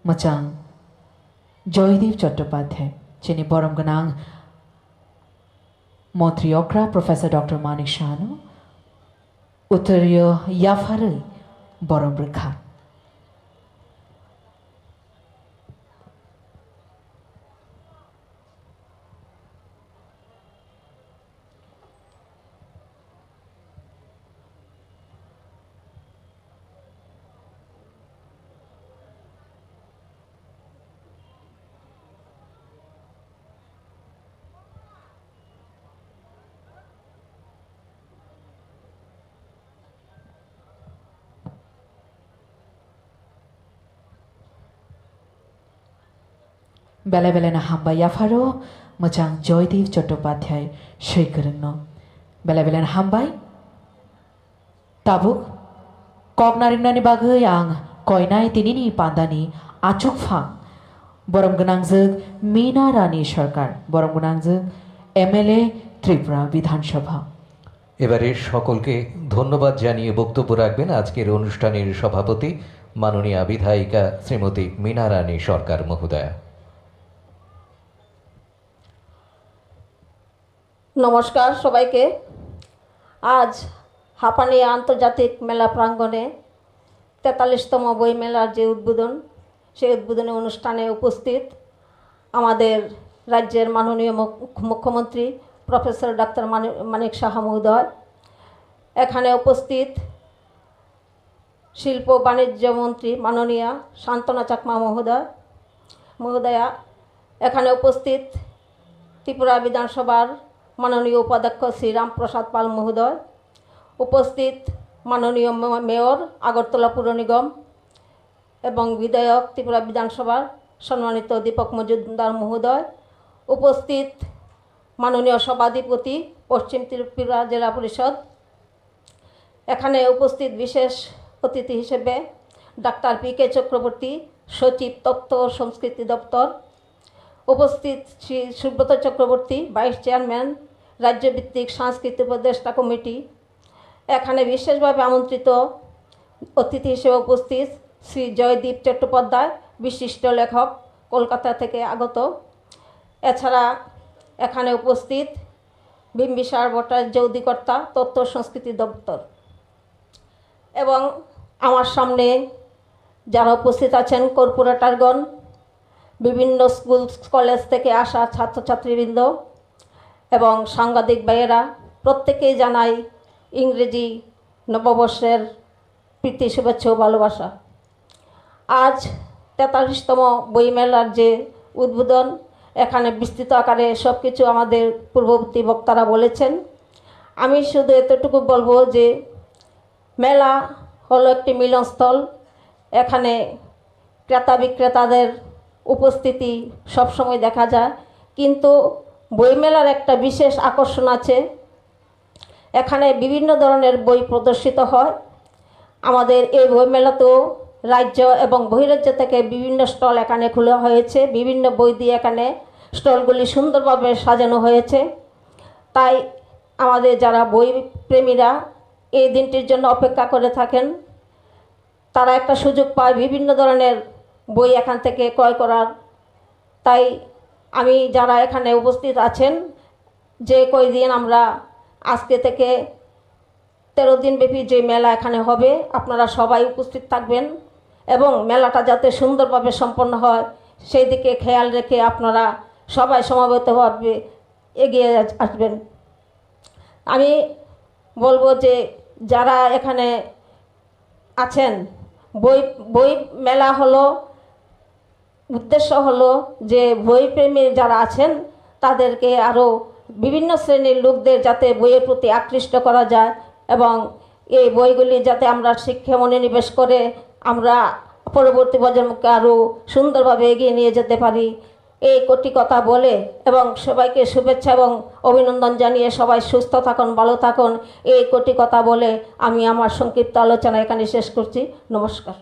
machang Joydeep Chattopadhyay chini borom ganang Montri Okra Professor Dr. Manik Shah Uttariyo Yafarai borom rekha বেলা বেলানা হাম্বাই আফারো মোজাং জয়দেব চট্টোপাধ্যায় সই করুন বেলা বেলানা হাম্বাই তাবুক cock naringnani bagui ang koinai tinini pandani achuk phang borong gonangjak Meena Rani সরকার borong gonangjak MLA Tripura বিধানসভা। এবারে সকলকে ধন্যবাদ জানিয়ে বক্তব্য রাখবেন আজকের অনুষ্ঠানের সভাপতি মাননীয়া বিধায়িকা শ্রীমতী মীনা রানী সরকার মহোদয়া। নমস্কার সবাইকে। আজ হাঁপানি আন্তর্জাতিক মেলা প্রাঙ্গণে 43তম বই মেলার যে উদ্বোধন, সেই উদ্বোধনী অনুষ্ঠানে উপস্থিত আমাদের রাজ্যের মাননীয় মুখ্যমন্ত্রী প্রফেসর ডাক্তার মানিক সাহা মহোদয়, এখানে উপস্থিত শিল্প বাণিজ্য মন্ত্রী মাননীয়া শান্তনা চাকমা মহোদয়া, এখানে উপস্থিত ত্রিপুরা বিধানসভার মাননীয় উপাধ্যক্ষ শ্রী রামপ্রসাদ পাল মহোদয়, উপস্থিত মাননীয় মেয়র আগরতলা পুর নিগম এবং বিধায়ক ত্রিপুরা বিধানসভার সম্মানিত দীপক মজুমদার মহোদয়, উপস্থিত মাননীয় সভাধিপতি পশ্চিম ত্রিপুরা জেলা পরিষদ, এখানে উপস্থিত বিশেষ অতিথি হিসেবে ডাক্তার PK চক্রবর্তী, সচিব তথ্য ও সংস্কৃতি দপ্তর, উপস্থিত শ্রী সুব্রত চক্রবর্তী, ভাইস চেয়ারম্যান রাজ্যভিত্তিক সাংস্কৃতিক উপদেষ্টা কমিটি, এখানে বিশেষভাবে আমন্ত্রিত অতিথি হিসেবে উপস্থিত শ্রী জয়দীপ চট্টোপাধ্যায়, বিশিষ্ট লেখক, কলকাতা থেকে আগত। এছাড়া এখানে উপস্থিত বিম্বিসার ভট্টাচার্য, অধিকর্তা তথ্য সংস্কৃতি দপ্তর, এবং আমার সামনে যারা উপস্থিত আছেন কর্পোরেটরগণ, বিভিন্ন স্কুল কলেজ থেকে আসা ছাত্রছাত্রীবৃন্দ এবং সাংবাদিক ভাইয়েরা, প্রত্যেকেই জানাই ইংরেজি নববর্ষের প্রীতি, শুভেচ্ছা ও ভালোবাসা। আজ 43তম বইমেলার যে উদ্বোধন, এখানে বিস্তৃত আকারে সব কিছু আমাদের পূর্ববর্তী বক্তারা বলেছেন। আমি শুধু এতটুকু বলবো যে মেলা হলো একটি মিলনস্থল। এখানে ক্রেতা বিক্রেতাদের উপস্থিতি সবসময় দেখা যায়, কিন্তু বইমেলার একটা বিশেষ আকর্ষণ আছে। এখানে বিভিন্ন ধরনের বই প্রদর্শিত হয়। আমাদের এই বইমেলাতেও রাজ্য এবং বহিরাজ্য থেকে বিভিন্ন স্টল এখানে খোলা হয়েছে, বিভিন্ন বই দিয়ে এখানে স্টলগুলি সুন্দরভাবে সাজানো হয়েছে। তাই আমাদের যারা বই প্রেমীরা এই দিনটির জন্য অপেক্ষা করে থাকেন, তারা একটা সুযোগ পায় বিভিন্ন ধরনের বই এখান থেকে ক্রয় করার। তাই আমি যারা এখানে উপস্থিত আছেন, যে কয়দিন আমরা আজকে থেকে 13 দিন ব্যাপী যে মেলা এখানে হবে, আপনারা সবাই উপস্থিত থাকবেন এবং মেলাটা যাতে সুন্দরভাবে সম্পন্ন হয় সেই দিকে খেয়াল রেখে আপনারা সবাই সমবেতভাবে এগিয়ে আসবেন। আমি বলবো যে যারা এখানে আছেন, বই মেলা হলো উদ্দেশ্য হলো যে বইপ্রেমী যারা আছেন তাদেরকে আরও বিভিন্ন শ্রেণীর লোকদের যাতে বইয়ের প্রতি আকৃষ্ট করা যায় এবং এই বইগুলি যাতে আমরা শিক্ষা মনোনিবেশ করে আমরা পরবর্তী প্রজন্মকে আরও সুন্দরভাবে এগিয়ে নিয়ে যেতে পারি, এই কটি কথা বলে এবং সবাইকে শুভেচ্ছা এবং অভিনন্দন জানিয়ে সবাই সুস্থ থাকুন, ভালো থাকুন, এই কটি কথা বলে আমি আমার সংক্ষিপ্ত আলোচনা এখানে শেষ করছি। নমস্কার।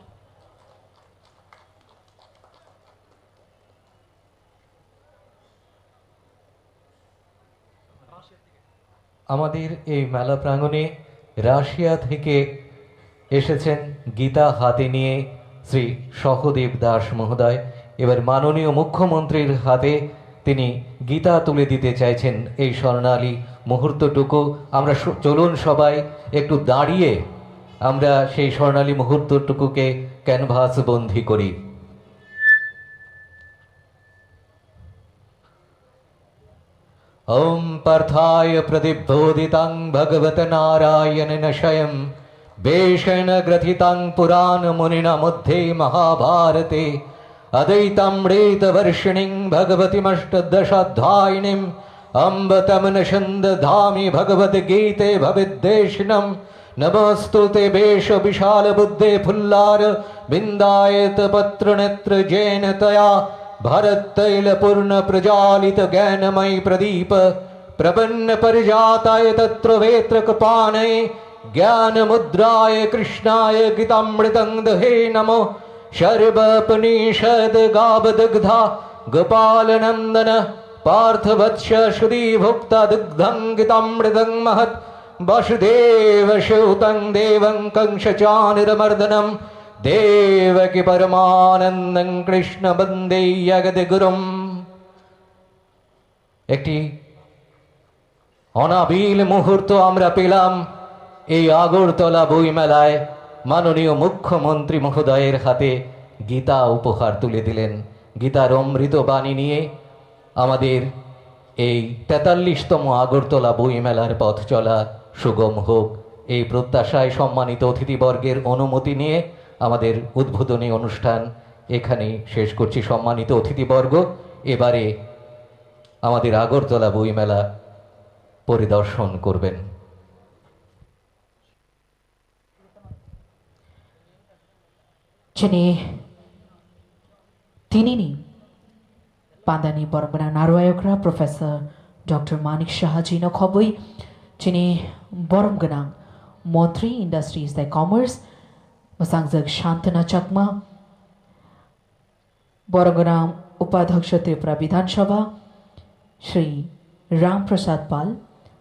আমাদের এই মেলা প্রাঙ্গণে রাশিয়া থেকে এসেছেন গীতা হাতে নিয়ে শ্রী সহদেব দাস মহোদয়। এবার মাননীয় মুখ্যমন্ত্রীর হাতে তিনি গীতা তুলে দিতে চাইছেন এই স্বর্ণালী মুহূর্তটুকু। আমরা চলুন সবাই একটু দাঁড়িয়ে আমরা সেই স্বর্ণালী মুহূর্তটুকুকে ক্যানভাস বন্দী করি। ओम पार्थाय प्रतिबोधितं भगवत नारायणेन स्वयं वेशेन ग्रथितं पुराण मुनिना मध्ये महाभारते अद्वैतामृतवर्षिणीं भगवतीमष्टदशाध्यायिनीं अम्ब तमनशन्दधामि भगवद्गीते भविद्देशिनं नमस्तुते वेश विशाल बुद्धे फुल्लार बिन्दायत पत्र नेत्र जैन तया भारत तैल पूर्ण प्रजालित ज्ञानमय प्रदीप प्रपन्न परिजाताय तत्र वेत्र कृपाणय ज्ञान मुद्राय कृष्णाय गीतामृतं दहे नमो शर्वपनिषद गावदग्धा गोपालनंदन पार्थवत्स श्रुति भुक्ता दुग्धं गीतामृतं महत् वसुदेव सूतं देवं कंसचानिरमर्दनं देवकी परमानन्दं कृष्ण वन्दे जगद्गुरुम्। একটি অনাবিল মুহূর্ত আমরা পেলাম এই আগরতলা বইমেলায়। মাননীয় মুখ্যমন্ত্রী মহোদয়ের হাতে গীতা উপহার তুলে দিলেন। গীতার অমৃত বাণী নিয়ে আমাদের এই ৪৩তম আগরতলা বইমেলার পথ চলা সুগম হোক, এই প্রত্যাশায় সম্মানিত অতিথিবর্গের অনুমতি নিয়ে আমাদের উদ্বোধনী অনুষ্ঠান এখানেই শেষ করছি। সম্মানিত অতিথিবর্গ, এবারে আমাদের আগরতলা বইমেলা পরিদর্শন করবেন। তিনি পান্দানি বরবরা নারওয়ায়করা প্রফেসর ডক্টর মানিক শাহাজি নখবই যিনি বরমগনাং মন্ত্রী ইন্ডাস্ট্রিজ দাই কমার্স মসাংজক শান্তনা চাকমা বরমগনাং উপাধ্যক্ষ ত্রিপুরা বিধানসভা শ্রী राम प्रसाद पाल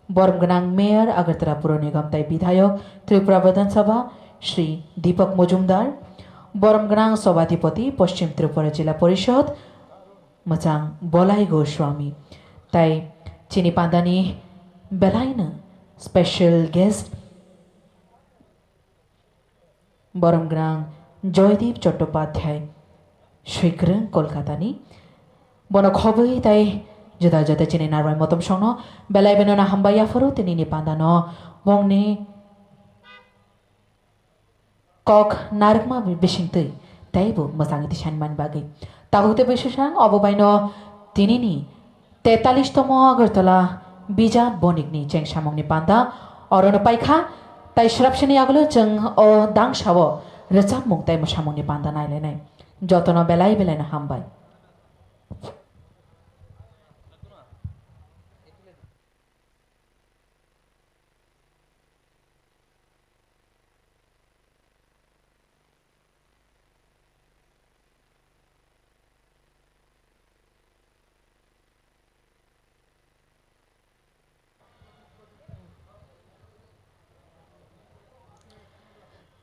बरमगनांग मेयर अगरतला पुर निगम तय विधायक त्रिपुरा विधानसभा श्री दीपक मजुमदार बरमगनांग सभाधिपति पश्चिम त्रिपुरा जिला परिषद मचांग बलाई गोस्वामी तय चिनी पांदानी बेलाइन स्पेशल गेस्ट बरमगनांग जयदीप चट्टोपाध्याय शीघ्र कोलकातानी बन खबई तय जुदा जुदा चिनी नारवाय मतम संनो बेलाय बेनना हम्बाया फरो तिनी नि पांदानो बंगनि कक नारकमा बिसिंतै ताइबो मोजाङै दिसानमान बागै ताबुते बैसुसां अबबायनो तिनिनि 43तम अगरतला बिजाब बनिकनि चेंगसामंनि पांदा अरनो पाइखा ताइ श्रापसनि आगलो जों अ दांसाव रोजाब मुंताय मोसामंनि पांदा नायलायनाय जतन बेलाय बेलायनो हामबाय।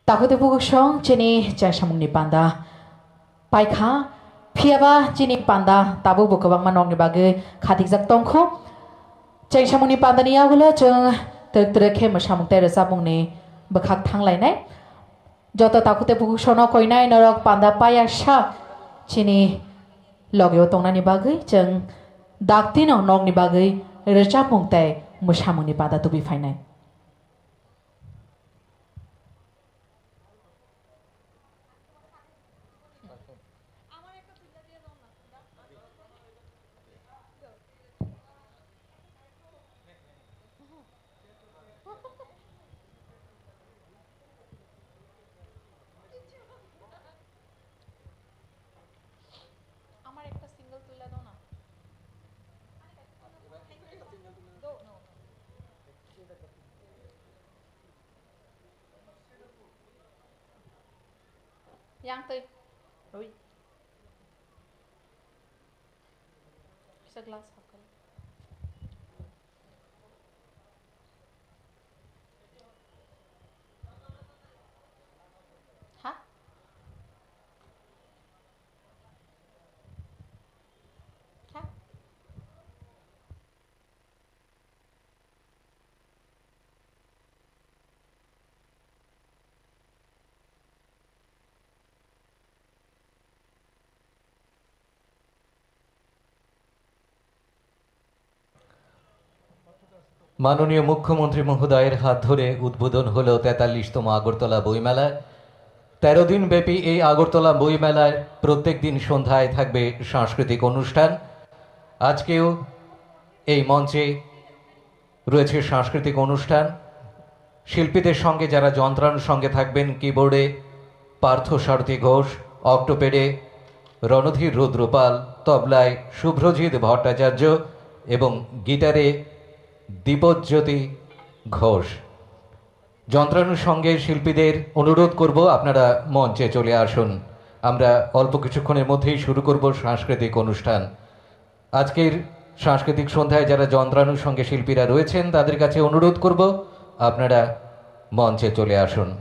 ताकुते बुगुसं चिनी चेंगसामंनि पांदा पाइखा फियाबा चिनी पांदा ताबो बुकबांमा नंनि बागै खाथिकजाक तंखो चेंगसामंनि पांदानि आगोलो जों तोरखे मोसामंताय रोजाबमुंनि बखाक थांलायनाय जत ताकुते बुगुसनो कयनाय नरक पांदा पायासा चिनी लगेव तंनानि बागै जों दागतिनो नंनि बागै रोजाबमुंताय मोसामंनि पांदा तुबिफायनाय। Yang tây rồi segelas hakal ha ha মাননীয় মুখ্যমন্ত্রী মহোদয়ের হাত ধরে উদ্বোধন হলো ৪৩তম আগরতলা বইমেলা। ১৩ দিন ব্যাপী এই আগরতলা বইমেলায় প্রত্যেক দিন সন্ধ্যায় থাকবে সাংস্কৃতিক অনুষ্ঠান। আজকেও এই মঞ্চে রয়েছে সাংস্কৃতিক অনুষ্ঠান। শিল্পীদের সঙ্গে যারা যন্ত্রাংশের সঙ্গে থাকবেন, কিবোর্ডে পার্থ সারথী ঘোষ, অক্টোপেডে রণধীর রুদ্রপাল, তবলায় শুভ্রজিৎ ভট্টাচার্য এবং গিটারে দীপজ্যোতি ঘোষ। যন্ত্রানুষঙ্গের শিল্পীদের অনুরোধ করব আপনারা মঞ্চে চলে আসুন। আমরা অল্প কিছুক্ষণের মধ্যেই শুরু করব সাংস্কৃতিক অনুষ্ঠান। আজকের সাংস্কৃতিক সন্ধ্যায় যারা যন্ত্রানুষঙ্গে শিল্পীরা রয়েছেন তাদের কাছে অনুরোধ করব আপনারা মঞ্চে চলে আসুন।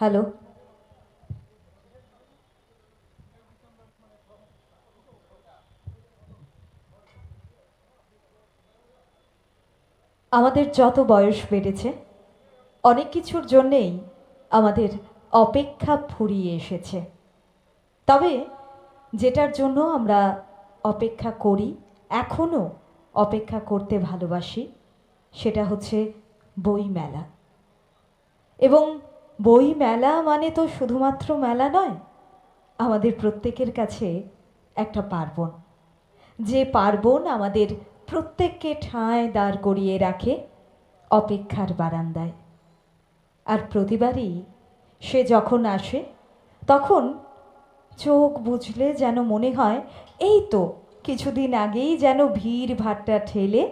হ্যালো, আমাদের যত বয়স বেড়েছে অনেক কিছুর জন্যেই আমাদের অপেক্ষা ফুরিয়ে এসেছে। তবে যেটার জন্য আমরা অপেক্ষা করি, এখনও অপেক্ষা করতে ভালোবাসি, সেটা হচ্ছে বইমেলা। এবং বই মেলা মানে তো শুধুমাত্র মেলা নয়, আমাদের প্রত্যেকের কাছে একটা পার্বণ, যে পার্বণ আমাদের প্রত্যেককে ঠাঁয় দাঁড় করিয়ে রাখে অপেক্ষার বারান্দায়। আর প্রতিবারই সে যখন আসে তখন চোখ বুঝলে যেন মনে হয় এই তো কিছুদিন আগেই যেন ভিড় ভাট্টা ঠেলে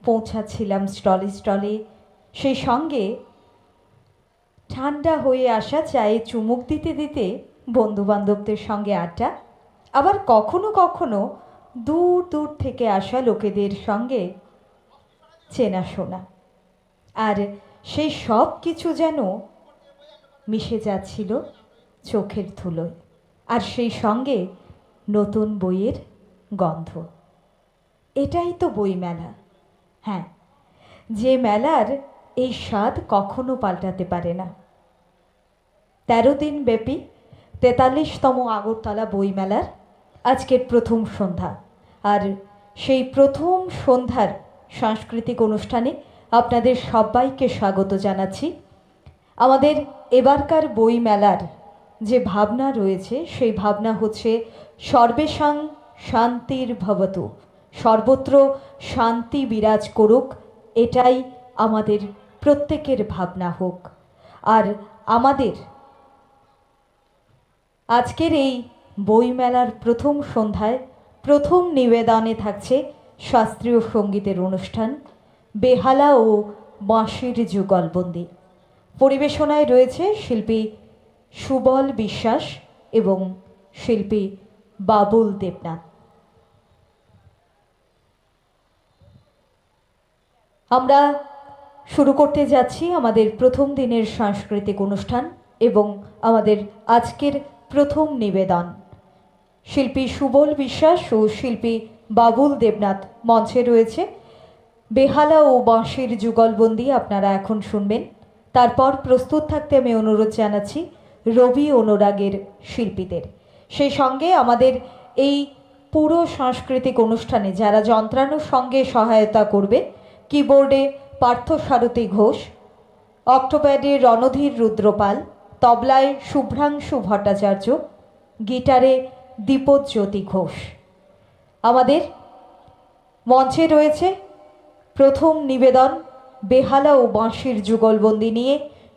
পৌঁছাচ্ছিলাম স্টলে স্টলে, সেই সঙ্গে ঠান্ডা হয়ে আসা চায়ে চুমুক দিতে দিতে বন্ধুবান্ধবদের সঙ্গে আড্ডা, আবার কখনো কখনো দূর দূর থেকে আসা লোকেদের সঙ্গে চেনাশোনা। আর সেই সব কিছু যেন মিশে যাচ্ছিল চোখের ধুলোয়, আর সেই সঙ্গে নতুন বইয়ের গন্ধ। এটাই তো বইমেলা। হ্যাঁ, যে মেলার এই স্বাদ কখনো পাল্টাতে পারে না। 13 দিন ব্যাপী 43তম আগরতলা বইমেলার আজকের প্রথম সন্ধ্যা। আর সেই প্রথম সন্ধ্যার সাংস্কৃতিক অনুষ্ঠানে আপনাদের সবাইকে স্বাগত জানাচ্ছি। আমাদের এবারকার বইমেলার যে ভাবনা রয়েছে সেই ভাবনা হচ্ছে সর্বেষাং শান্তির ভবতু, সর্বত্র শান্তি বিরাজ করুক, এটাই আমাদের প্রত্যেকের ভাবনা হোক। আর আমাদের আজকের এই বইমেলার প্রথম সন্ধ্যায় প্রথম নিবেদনে থাকছে শাস্ত্রীয় সঙ্গীতের অনুষ্ঠান, বেহালা ও বাঁশির যুগলবন্দি। পরিবেশনায় রয়েছে শিল্পী সুবল বিশ্বাস এবং শিল্পী বাবুল দেবনাথ। আমরা শুরু করতে যাচ্ছি আমাদের প্রথম দিনের সাংস্কৃতিক অনুষ্ঠান এবং আমাদের আজকের প্রথম নিবেদন। শিল্পী সুবল বিশ্বাস ও শিল্পী বাবুল দেবনাথ মঞ্চে রয়েছে। বেহালা ও বাঁশির যুগলবন্দি আপনারা এখন শুনবেন। তারপর প্রস্তুত থাকতে আমি অনুরোধ জানাচ্ছি রবি অনুরাগের শিল্পীদের। সেই সঙ্গে আমাদের এই পুরো সাংস্কৃতিক অনুষ্ঠানে যারা যন্ত্রানুর সঙ্গে সহায়তা করবে, কিবোর্ডে পার্থসারথী ঘোষ, অক্টোপ্যাডে রণধীর রুদ্রপাল, তবলায় শুভ্রাংশু ভট্টাচার্য, গিটারে দীপজ্যোতি ঘোষ। আমাদের মঞ্চে রয়েছে প্রথম নিবেদন বেহালা ও বাঁশির যুগলবন্দি নিয়ে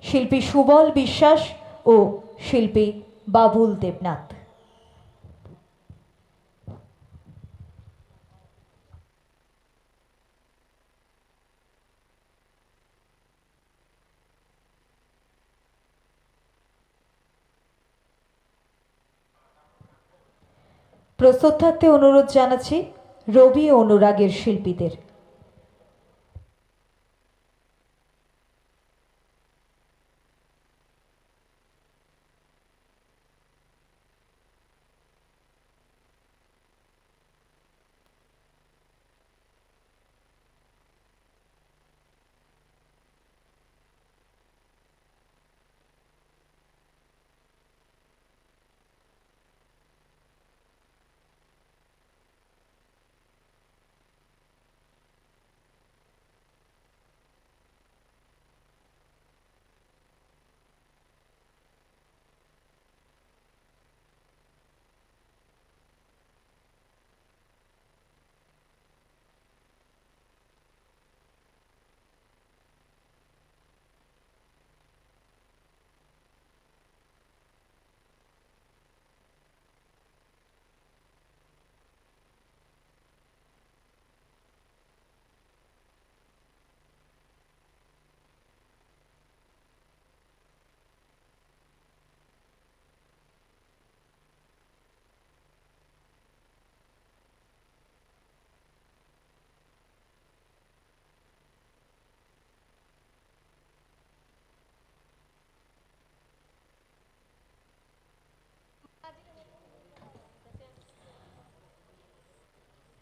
শিল্পী সুবল বিশ্বাস ও শিল্পী বাবুল দেবনাথ। প্রস্তুত থাকতে অনুরোধ জানাচ্ছি রবি অনুরাগের শিল্পীদের।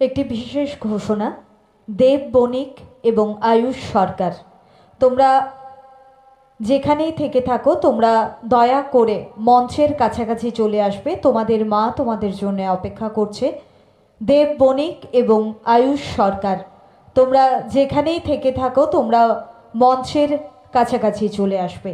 একটি বিশেষ ঘোষণা। দেব বণিক এবং আয়ুষ সরকার, তোমরা যেখানেই থেকে থাকো তোমরা দয়া করে মঞ্চের কাছাকাছি চলে আসবে। তোমাদের মা তোমাদের জন্য অপেক্ষা করছে। দেব বণিক এবং আয়ুষ সরকার, তোমরা যেখানেই থেকে থাকো তোমরা মঞ্চের কাছাকাছি চলে আসবে।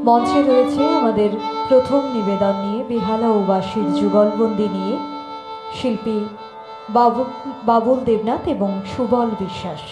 মঞ্চে রয়েছে আমাদের প্রথম নিবেদন নিয়ে বেহালা ও বাঁশির যুগলবন্দি নিয়ে শিল্পী বাবুল দেবনাথ এবং সুবল বিশ্বাস।